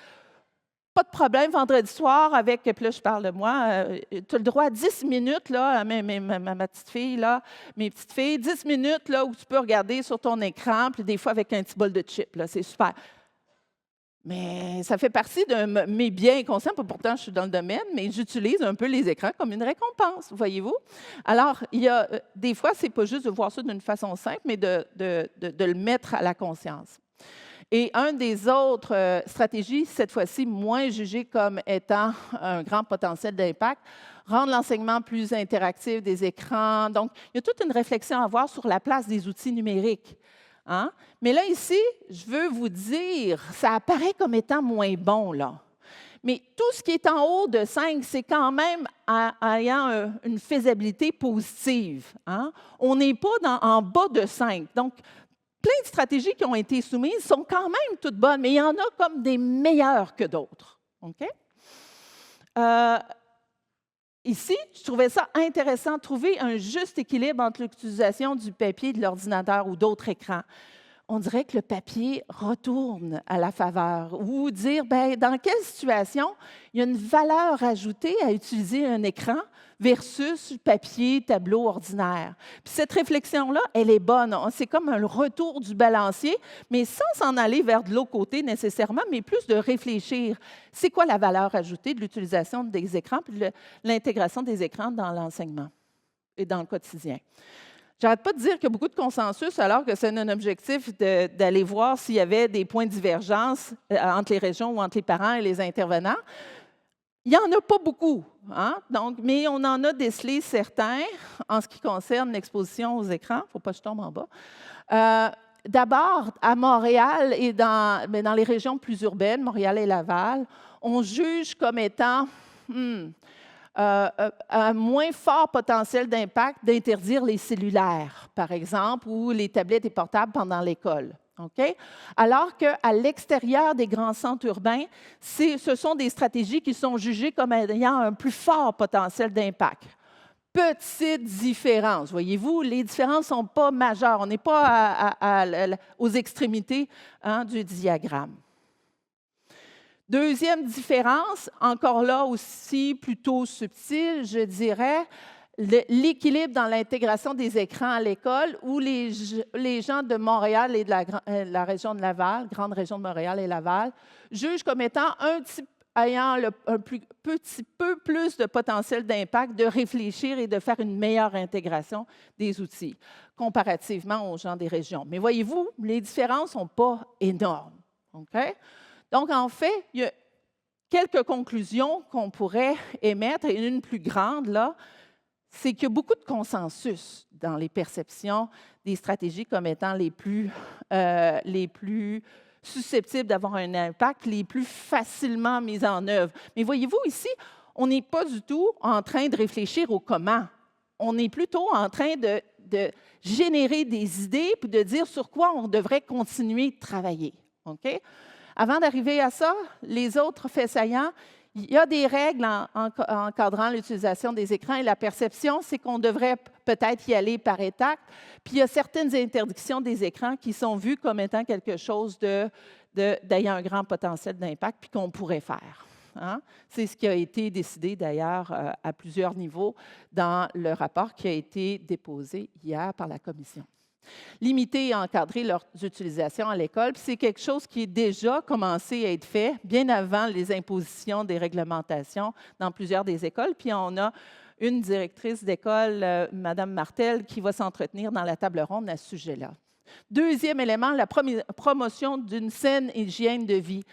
Pas de problème, vendredi soir, puis là, je parle de moi, tu as le droit à 10 minutes, là, ma petite fille, là, mes petites filles, 10 minutes là, où tu peux regarder sur ton écran, puis des fois avec un petit bol de chips, là, c'est super. Mais ça fait partie de mes biens conscients, pourtant je suis dans le domaine, mais j'utilise un peu les écrans comme une récompense, voyez-vous? Alors, il y a des fois, ce n'est pas juste de voir ça d'une façon simple, mais de le mettre à la conscience. Et une des autres stratégies, cette fois-ci moins jugée comme étant un grand potentiel d'impact, rendre l'enseignement plus interactif des écrans. Donc, il y a toute une réflexion à avoir sur la place des outils numériques. Hein? Mais là, ici, je veux vous dire, ça apparaît comme étant moins bon, là. Mais tout ce qui est en haut de 5, c'est quand même ayant une faisabilité positive. Hein? On n'est pas en bas de 5. Donc, plein de stratégies qui ont été soumises sont quand même toutes bonnes, mais il y en a comme des meilleures que d'autres. OK? Ici, je trouvais ça intéressant de trouver un juste équilibre entre l'utilisation du papier, de l'ordinateur ou d'autres écrans. On dirait que le papier retourne à la faveur. Ou dire, dans quelle situation il y a une valeur ajoutée à utiliser un écran versus papier, tableau ordinaire. Puis cette réflexion-là, elle est bonne. C'est comme un retour du balancier, mais sans s'en aller vers de l'autre côté nécessairement, mais plus de réfléchir. C'est quoi la valeur ajoutée de l'utilisation des écrans puis de l'intégration des écrans dans l'enseignement et dans le quotidien? J'arrête pas de dire qu'il y a beaucoup de consensus, alors que c'est un objectif d'aller voir s'il y avait des points de divergence entre les régions ou entre les parents et les intervenants. Il n'y en a pas beaucoup, hein? Donc, mais on en a décelé certains en ce qui concerne l'exposition aux écrans. Il ne faut pas que je tombe en bas. D'abord, à Montréal et dans les régions plus urbaines, Montréal et Laval, on juge comme étant un moins fort potentiel d'impact d'interdire les cellulaires, par exemple, ou les tablettes et portables pendant l'école. Okay? Alors qu'à l'extérieur des grands centres urbains, ce sont des stratégies qui sont jugées comme ayant un plus fort potentiel d'impact. Petite différence, voyez-vous, les différences ne sont pas majeures. On n'est pas aux extrémités du diagramme. Deuxième différence, encore là aussi plutôt subtile, je dirais, l'équilibre dans l'intégration des écrans à l'école, où les gens de Montréal et de la région de Laval, grande région de Montréal et Laval, jugent comme étant ayant un petit peu plus de potentiel d'impact de réfléchir et de faire une meilleure intégration des outils comparativement aux gens des régions. Mais voyez-vous, les différences ne sont pas énormes. OK? Donc, en fait, il y a quelques conclusions qu'on pourrait émettre, et une plus grande, là, c'est qu'il y a beaucoup de consensus dans les perceptions des stratégies comme étant les plus susceptibles d'avoir un impact, les plus facilement mises en œuvre. Mais voyez-vous, ici, on n'est pas du tout en train de réfléchir au comment. On est plutôt en train de générer des idées puis de dire sur quoi on devrait continuer de travailler. OK? Avant d'arriver à ça, les autres faits saillants, il y a des règles encadrant l'utilisation des écrans et la perception, c'est qu'on devrait peut-être y aller par étapes. Puis il y a certaines interdictions des écrans qui sont vues comme étant quelque chose d'ayant un grand potentiel d'impact puis qu'on pourrait faire. Hein? C'est ce qui a été décidé d'ailleurs à plusieurs niveaux dans le rapport qui a été déposé hier par la Commission. Limiter et encadrer leurs utilisations à l'école, c'est quelque chose qui est déjà commencé à être fait bien avant les impositions des réglementations dans plusieurs des écoles. Puis on a une directrice d'école, Mme Martel, qui va s'entretenir dans la table ronde à ce sujet-là. Deuxième élément, la promotion d'une saine hygiène de vie.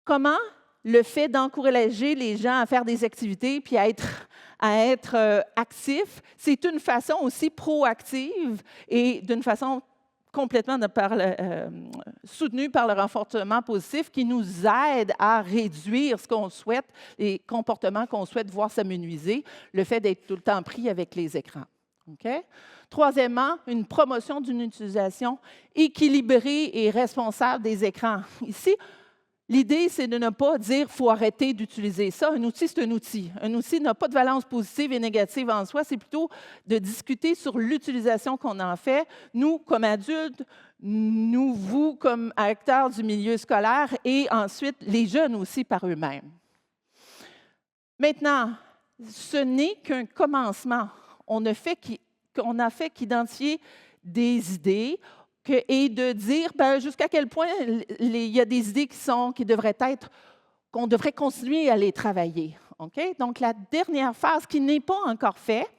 Comment le fait d'encourager les gens à faire des activités puis à être actifs, c'est une façon aussi proactive et d'une façon complètement soutenue par le renforcement positif qui nous aide à réduire ce qu'on souhaite, les comportements qu'on souhaite voir s'amenuiser, le fait d'être tout le temps pris avec les écrans. Okay? Troisièmement, une promotion d'une utilisation équilibrée et responsable des écrans. Ici, l'idée, c'est de ne pas dire qu'il faut arrêter d'utiliser ça. Un outil, c'est un outil. Un outil n'a pas de valence positive et négative en soi. C'est plutôt de discuter sur l'utilisation qu'on en fait, nous, comme adultes, nous, vous, comme acteurs du milieu scolaire, et ensuite les jeunes aussi par eux-mêmes. Maintenant, ce n'est qu'un commencement. On n'a fait qu'identifier des idées, et de dire jusqu'à quel point il y a des idées qu'on devrait continuer à les travailler. Okay? Donc, la dernière phase qui n'est pas encore faite,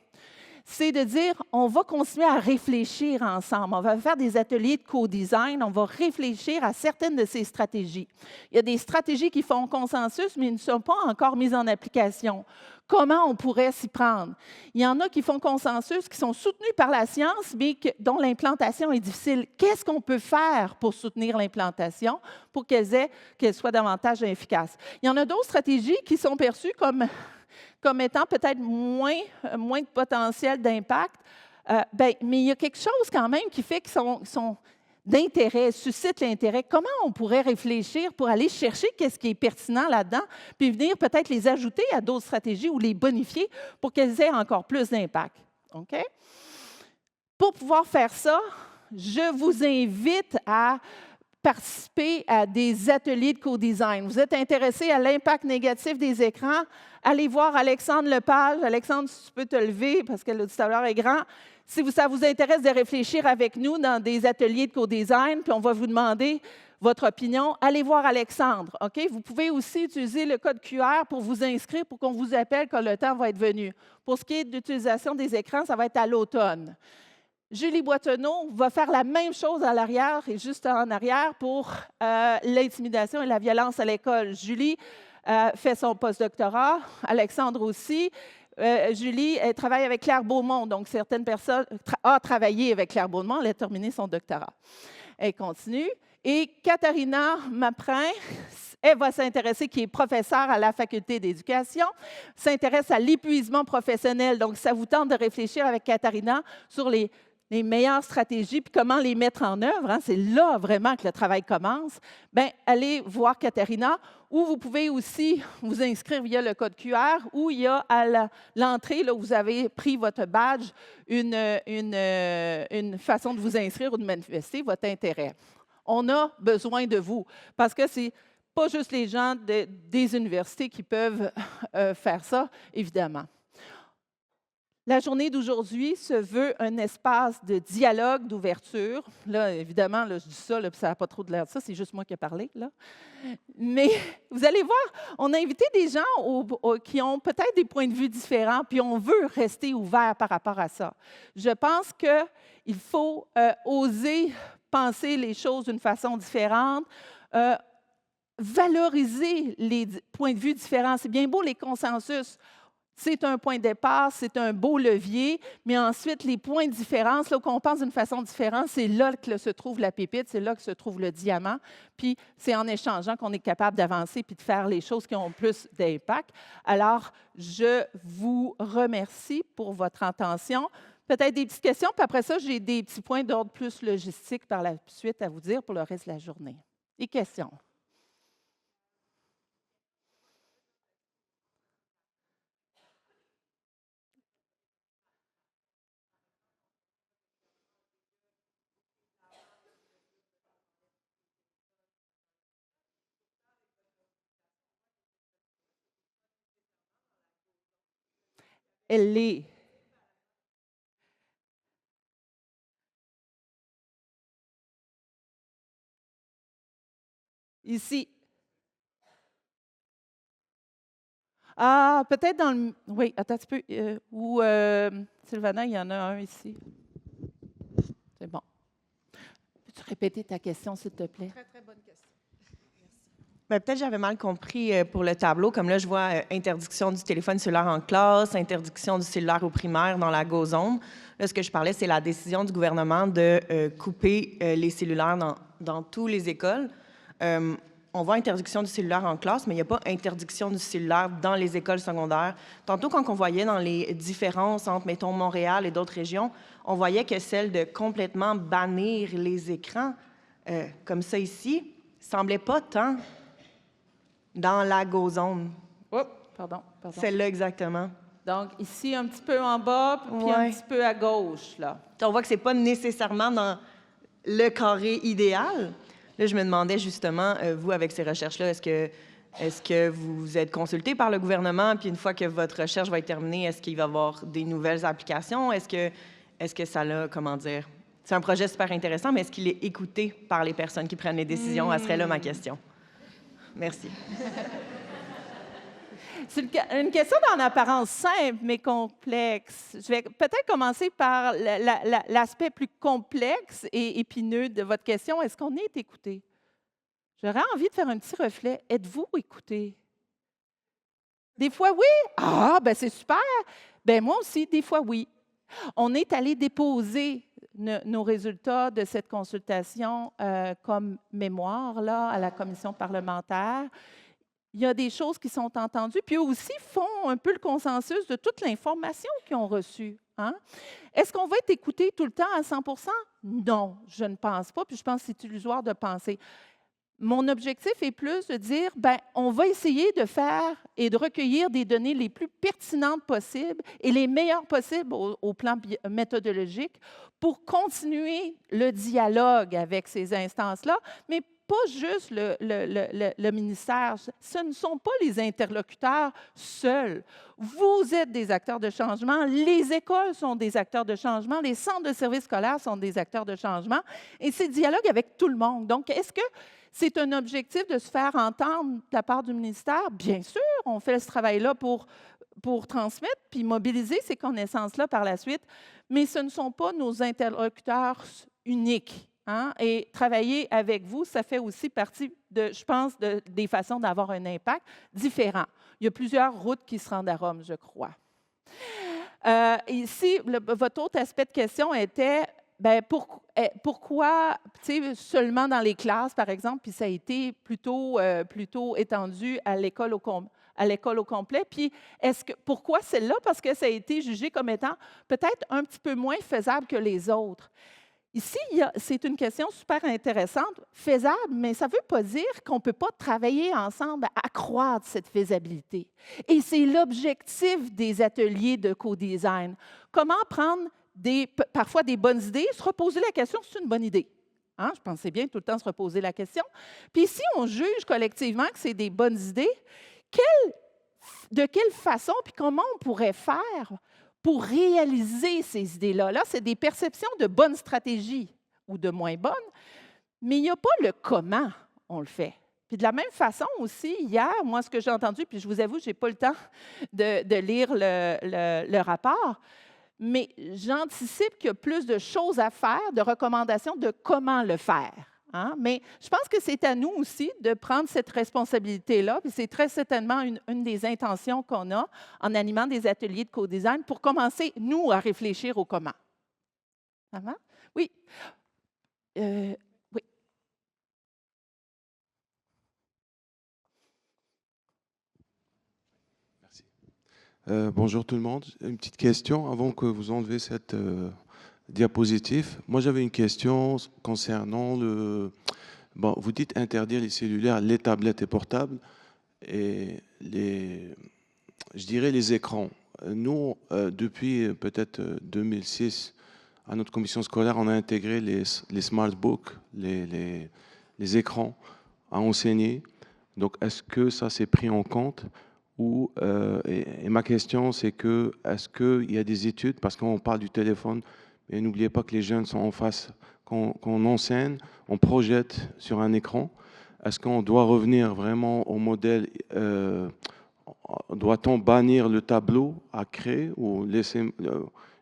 c'est de dire on va continuer à réfléchir ensemble. On va faire des ateliers de co-design, on va réfléchir à certaines de ces stratégies. Il y a des stratégies qui font consensus, mais ne sont pas encore mises en application. Comment on pourrait s'y prendre? Il y en a qui font consensus, qui sont soutenus par la science, mais dont l'implantation est difficile. Qu'est-ce qu'on peut faire pour soutenir l'implantation, pour qu'elle soit davantage efficace? Il y en a d'autres stratégies qui sont perçues comme étant peut-être moins de potentiel d'impact, mais il y a quelque chose quand même qui fait qu'ils sont d'intérêt, suscite l'intérêt. Comment on pourrait réfléchir pour aller chercher qu'est-ce qui est pertinent là-dedans, puis venir peut-être les ajouter à d'autres stratégies ou les bonifier pour qu'elles aient encore plus d'impact. OK? Pour pouvoir faire ça, je vous invite à participer à des ateliers de co-design. Vous êtes intéressé à l'impact négatif des écrans? Allez voir Alexandre Lepage. Alexandre, si tu peux te lever parce que l'auditoire est grand. Si ça vous intéresse de réfléchir avec nous dans des ateliers de co-design, puis on va vous demander votre opinion, allez voir Alexandre. OK? Vous pouvez aussi utiliser le code QR pour vous inscrire pour qu'on vous appelle quand le temps va être venu. Pour ce qui est de l'utilisation des écrans, ça va être à l'automne. Julie Boittenot va faire la même chose à l'arrière et juste en arrière pour l'intimidation et la violence à l'école. Julie fait son postdoctorat, Alexandre aussi. Julie, elle travaille avec Claire Beaumont, donc certaines personnes ont travaillé avec Claire Beaumont, elle a terminé son doctorat. Elle continue. Et Katharina Maprin, elle va s'intéresser, qui est professeure à la faculté d'éducation, s'intéresse à l'épuisement professionnel. Donc, ça vous tente de réfléchir avec Katharina sur les meilleures stratégies, puis comment les mettre en œuvre. Hein? C'est là vraiment que le travail commence. Bien, allez voir Katharina, ou vous pouvez aussi vous inscrire via le code QR, où il y a à l'entrée, là où vous avez pris votre badge, une façon de vous inscrire ou de manifester votre intérêt. On a besoin de vous, parce que c'est pas juste les gens des universités qui peuvent faire ça, évidemment. La journée d'aujourd'hui se veut un espace de dialogue, d'ouverture. Là, évidemment, là, je dis ça, là, puis ça n'a pas trop de l'air de ça, c'est juste moi qui ai parlé, là. Mais vous allez voir, on a invité des gens qui ont peut-être des points de vue différents, puis on veut rester ouvert par rapport à ça. Je pense qu'il faut oser penser les choses d'une façon différente, valoriser les points de vue différents. C'est bien beau les consensus. C'est un point de départ, c'est un beau levier, mais ensuite, les points de différence, là, qu'on pense d'une façon différente, c'est là que se trouve la pépite, c'est là que se trouve le diamant. Puis, c'est en échangeant qu'on est capable d'avancer puis de faire les choses qui ont plus d'impact. Alors, je vous remercie pour votre attention. Peut-être des petites questions, puis après ça, j'ai des petits points d'ordre plus logistique par la suite à vous dire pour le reste de la journée. Des questions? Elle l'est. Ici. Ah, peut-être dans le... Oui, attends un petit peu. Ou Sylvana, il y en a un ici. C'est bon. Peux-tu répéter ta question, s'il te plaît? Très, très bonne question. Ben, peut-être j'avais mal compris pour le tableau. Comme là, je vois interdiction du téléphone cellulaire en classe, interdiction du cellulaire au primaire dans la GoZone. Là, ce que je parlais, c'est la décision du gouvernement de couper les cellulaires dans toutes les écoles. On voit interdiction du cellulaire en classe, mais il n'y a pas interdiction du cellulaire dans les écoles secondaires. Tantôt, quand on voyait dans les différences entre, mettons, Montréal et d'autres régions, on voyait que celle de complètement bannir les écrans, comme ça ici, semblait pas tant dans la GoZone. Oh, pardon. Celle-là, exactement. Donc, ici, un petit peu en bas, puis un petit peu à gauche, là. On voit que ce n'est pas nécessairement dans le carré idéal. Là, je me demandais justement, vous, avec ces recherches-là, est-ce que vous êtes consulté par le gouvernement, puis une fois que votre recherche va être terminée, est-ce qu'il va y avoir des nouvelles applications? Est-ce que ça l'a, comment dire... C'est un projet super intéressant, mais est-ce qu'il est écouté par les personnes qui prennent les décisions? Ça serait là ma question. Merci. C'est une question en apparence simple, mais complexe. Je vais peut-être commencer par l'aspect plus complexe et épineux de votre question. Est-ce qu'on est écouté? J'aurais envie de faire un petit reflet. Êtes-vous écouté? Des fois, oui. Ah, ben c'est super. Ben moi aussi, des fois, oui. On est allé déposer nos résultats de cette consultation comme mémoire là, à la commission parlementaire. Il y a des choses qui sont entendues, puis eux aussi font un peu le consensus de toute l'information qu'ils ont reçue. Hein? Est-ce qu'on va être écouté tout le temps à 100 Non, je ne pense pas, puis je pense que c'est illusoire de penser. Mon objectif est plus de dire, bien, on va essayer de faire et de recueillir des données les plus pertinentes possibles et les meilleures possibles au plan méthodologique pour continuer le dialogue avec ces instances-là, mais pas juste le ministère. Ce ne sont pas les interlocuteurs seuls. Vous êtes des acteurs de changement, les écoles sont des acteurs de changement, les centres de services scolaires sont des acteurs de changement, et c'est dialogue avec tout le monde. Donc, est-ce que c'est un objectif de se faire entendre de la part du ministère? Bien sûr, on fait ce travail-là pour transmettre puis mobiliser ces connaissances-là par la suite, mais ce ne sont pas nos interlocuteurs uniques. Hein? Et travailler avec vous, ça fait aussi partie, je pense, des façons d'avoir un impact différent. Il y a plusieurs routes qui se rendent à Rome, je crois. Ici, votre autre aspect de question était, bien, pourquoi seulement dans les classes, par exemple, puis ça a été plutôt étendu à l'école au complet. Puis, pourquoi celle-là? Parce que ça a été jugé comme étant peut-être un petit peu moins faisable que les autres. Ici, c'est une question super intéressante, faisable, mais ça ne veut pas dire qu'on ne peut pas travailler ensemble à accroître cette faisabilité. Et c'est l'objectif des ateliers de co-design. Comment prendre parfois des bonnes idées, se reposer la question, c'est une bonne idée. Hein? Je pensais bien tout le temps se reposer la question. Puis si on juge collectivement que c'est des bonnes idées, de quelle façon, puis comment on pourrait faire pour réaliser ces idées-là. Là, c'est des perceptions de bonnes stratégies ou de moins bonnes, mais il n'y a pas le comment on le fait. Puis de la même façon aussi, hier, moi, ce que j'ai entendu, puis je vous avoue, je n'ai pas le temps de lire le rapport, mais j'anticipe qu'il y a plus de choses à faire, de recommandations de comment le faire. Hein? Mais je pense que c'est à nous aussi de prendre cette responsabilité-là, puis c'est très certainement une des intentions qu'on a en animant des ateliers de co-design pour commencer, nous, à réfléchir au comment. Ça va? Oui. Oui. Merci. Bonjour tout le monde. Une petite question avant que vous enlevez cette diapositive. Moi, j'avais une question concernant le... Bon, vous dites interdire les cellulaires, les tablettes et portables et je dirais les écrans. Nous, depuis peut-être 2006, à notre commission scolaire, on a intégré les smart books, les écrans à enseigner. Donc, est-ce que ça s'est pris en compte ou, et ma question, c'est que est-ce qu'il y a des études, parce qu'on parle du téléphone, mais n'oubliez pas que les jeunes sont en face, qu'on enseigne, on projette sur un écran. Est-ce qu'on doit revenir vraiment au modèle, doit-on bannir le tableau à créer ou laisser,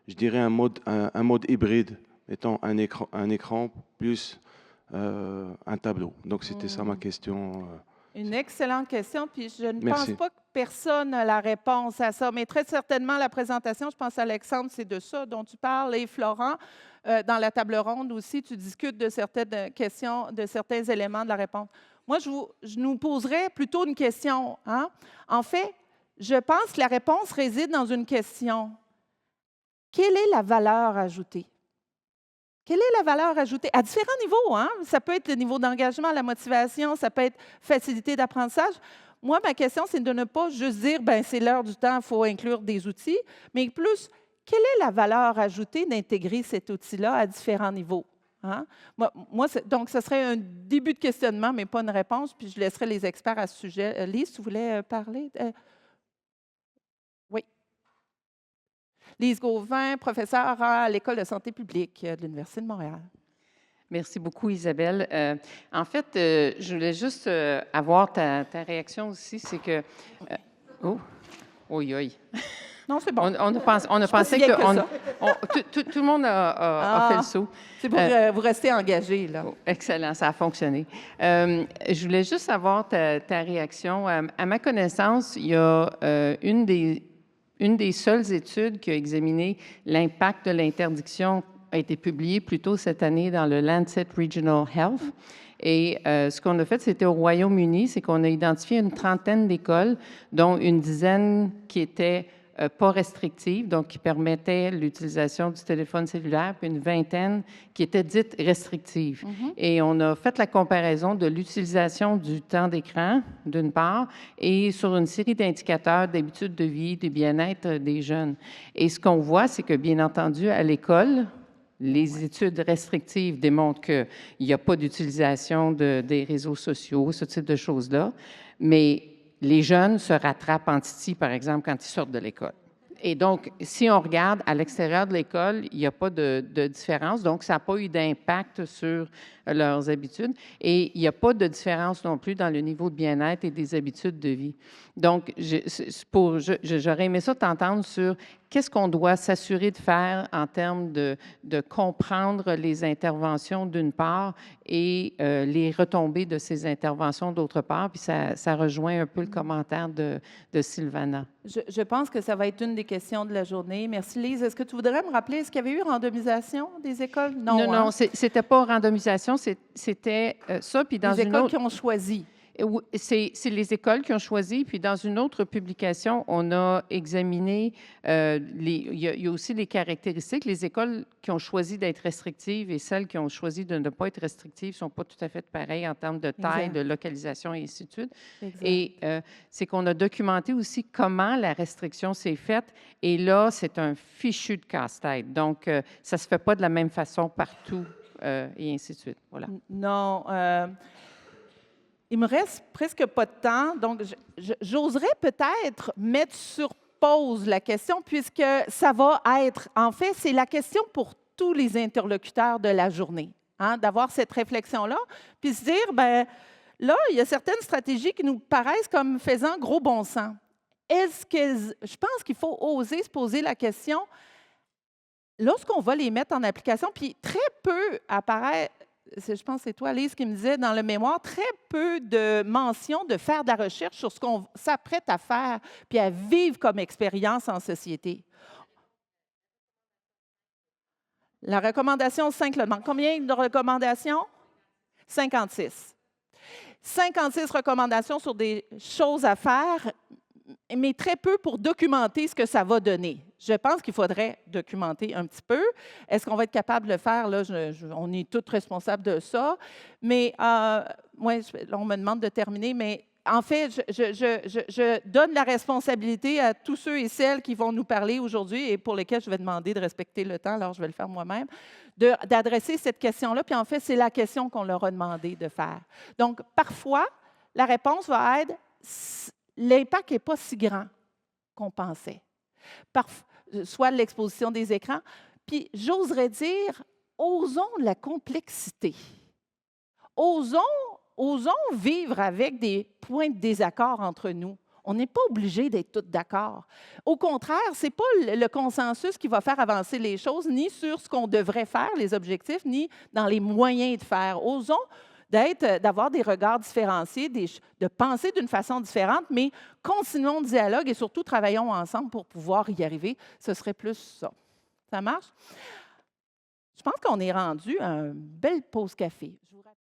je dirais, un mode hybride, étant un écran plus un tableau. Donc, c'était ça ma question. Une excellente question, puis je ne Merci. pense pas que personne n'a la réponse à ça, mais très certainement, la présentation, je pense, Alexandre, c'est de ça dont tu parles, et Florent, dans la table ronde aussi, tu discutes de certaines questions, de certains éléments de la réponse. Moi, je nous poserais plutôt une question. Hein? En fait, je pense que la réponse réside dans une question. Quelle est la valeur ajoutée? Quelle est la valeur ajoutée? À différents niveaux, hein? Ça peut être le niveau d'engagement, la motivation, ça peut être facilité d'apprentissage. Moi, ma question, c'est de ne pas juste dire, ben c'est l'heure du temps, il faut inclure des outils, mais plus, quelle est la valeur ajoutée d'intégrer cet outil-là à différents niveaux? Hein? Donc, ce serait un début de questionnement, mais pas une réponse, puis je laisserai les experts à ce sujet. Lise, tu voulais parler? Oui. Lise Gauvin, professeure à l'École de santé publique de l'Université de Montréal. Merci beaucoup, Isabelle. En fait, je voulais juste avoir ta réaction aussi. C'est que... oh, oui. Non, c'est bon. On a pensé que... tout le monde a fait le saut. C'est pour vous rester engagé, là. Excellent, ça a fonctionné. Je voulais juste avoir ta réaction. À ma connaissance, il y a une des seules études qui a examiné l'impact de l'interdiction a été publiée plus tôt cette année dans le Lancet Regional Health. Et ce qu'on a fait, c'était au Royaume-Uni, c'est qu'on a identifié une trentaine d'écoles, dont une dizaine qui étaient pas restrictives, donc qui permettaient l'utilisation du téléphone cellulaire, puis une vingtaine qui étaient dites restrictives. Et on a fait la comparaison de l'utilisation du temps d'écran, d'une part, et sur une série d'indicateurs d'habitudes de vie, du bien-être des jeunes. Et ce qu'on voit, c'est que, bien entendu, à l'école, les études restrictives démontrent qu'il n'y a pas d'utilisation des réseaux sociaux, ce type de choses-là, mais les jeunes se rattrapent en titi, par exemple, quand ils sortent de l'école. Et donc, si on regarde à l'extérieur de l'école, il n'y a pas de différence. Donc, ça n'a pas eu d'impact sur leurs habitudes. Et il n'y a pas de différence non plus dans le niveau de bien-être et des habitudes de vie. Donc, j'aurais aimé ça t'entendre sur qu'est-ce qu'on doit s'assurer de faire en termes de comprendre les interventions d'une part et les retombées de ces interventions d'autre part. Puis ça rejoint un peu le commentaire de Sylvana. Je pense que ça va être une des questions de la journée. Merci, Lise. Est-ce que tu voudrais me rappeler, est-ce qu'il y avait eu randomisation des écoles? Non, hein? C'était pas randomisation, c'était ça. Puis dans les une écoles autre... qui ont choisi. C'est les écoles qui ont choisi. Puis dans une autre publication, on a examiné, il y a aussi les caractéristiques. Les écoles qui ont choisi d'être restrictives et celles qui ont choisi de ne pas être restrictives ne sont pas tout à fait pareilles en termes de taille, de localisation et ainsi de suite. Exact. Et c'est qu'on a documenté aussi comment la restriction s'est faite. Et là, c'est un fichu de casse-tête. Donc, ça ne se fait pas de la même façon partout et ainsi de suite. Voilà. Non. Il me reste presque pas de temps, donc j'oserais peut-être mettre sur pose la question puisque ça va être, en fait, c'est la question pour tous les interlocuteurs de la journée, hein, d'avoir cette réflexion-là, puis se dire, ben là, il y a certaines stratégies qui nous paraissent comme faisant gros bon sens. Je pense qu'il faut oser se poser la question, lorsqu'on va les mettre en application, puis très peu apparaît, je pense que c'est toi, Lise, qui me disait dans le mémoire, très peu de mentions de faire de la recherche sur ce qu'on s'apprête à faire puis à vivre comme expérience en société. La recommandation 5 le manque. Combien de recommandations? 56. 56 recommandations sur des choses à faire, mais très peu pour documenter ce que ça va donner. Je pense qu'il faudrait documenter un petit peu. Est-ce qu'on va être capable de le faire? Là, on est tous responsables de ça. Mais, ouais, on me demande de terminer, mais en fait, je donne la responsabilité à tous ceux et celles qui vont nous parler aujourd'hui et pour lesquels je vais demander de respecter le temps, alors je vais le faire moi-même, d'adresser cette question-là. Puis en fait, c'est la question qu'on leur a demandé de faire. Donc, parfois, la réponse va être l'impact n'est pas si grand qu'on pensait. Soit l'exposition des écrans. Puis, j'oserais dire, osons la complexité. Osons vivre avec des points de désaccord entre nous. On n'est pas obligé d'être tous d'accord. Au contraire, ce n'est pas le consensus qui va faire avancer les choses, ni sur ce qu'on devrait faire, les objectifs, ni dans les moyens de faire. Osons d'avoir des regards différenciés, de penser d'une façon différente, mais continuons le dialogue et surtout travaillons ensemble pour pouvoir y arriver. Ce serait plus ça. Ça marche? Je pense qu'on est rendu à une belle pause café. Je vous rappelle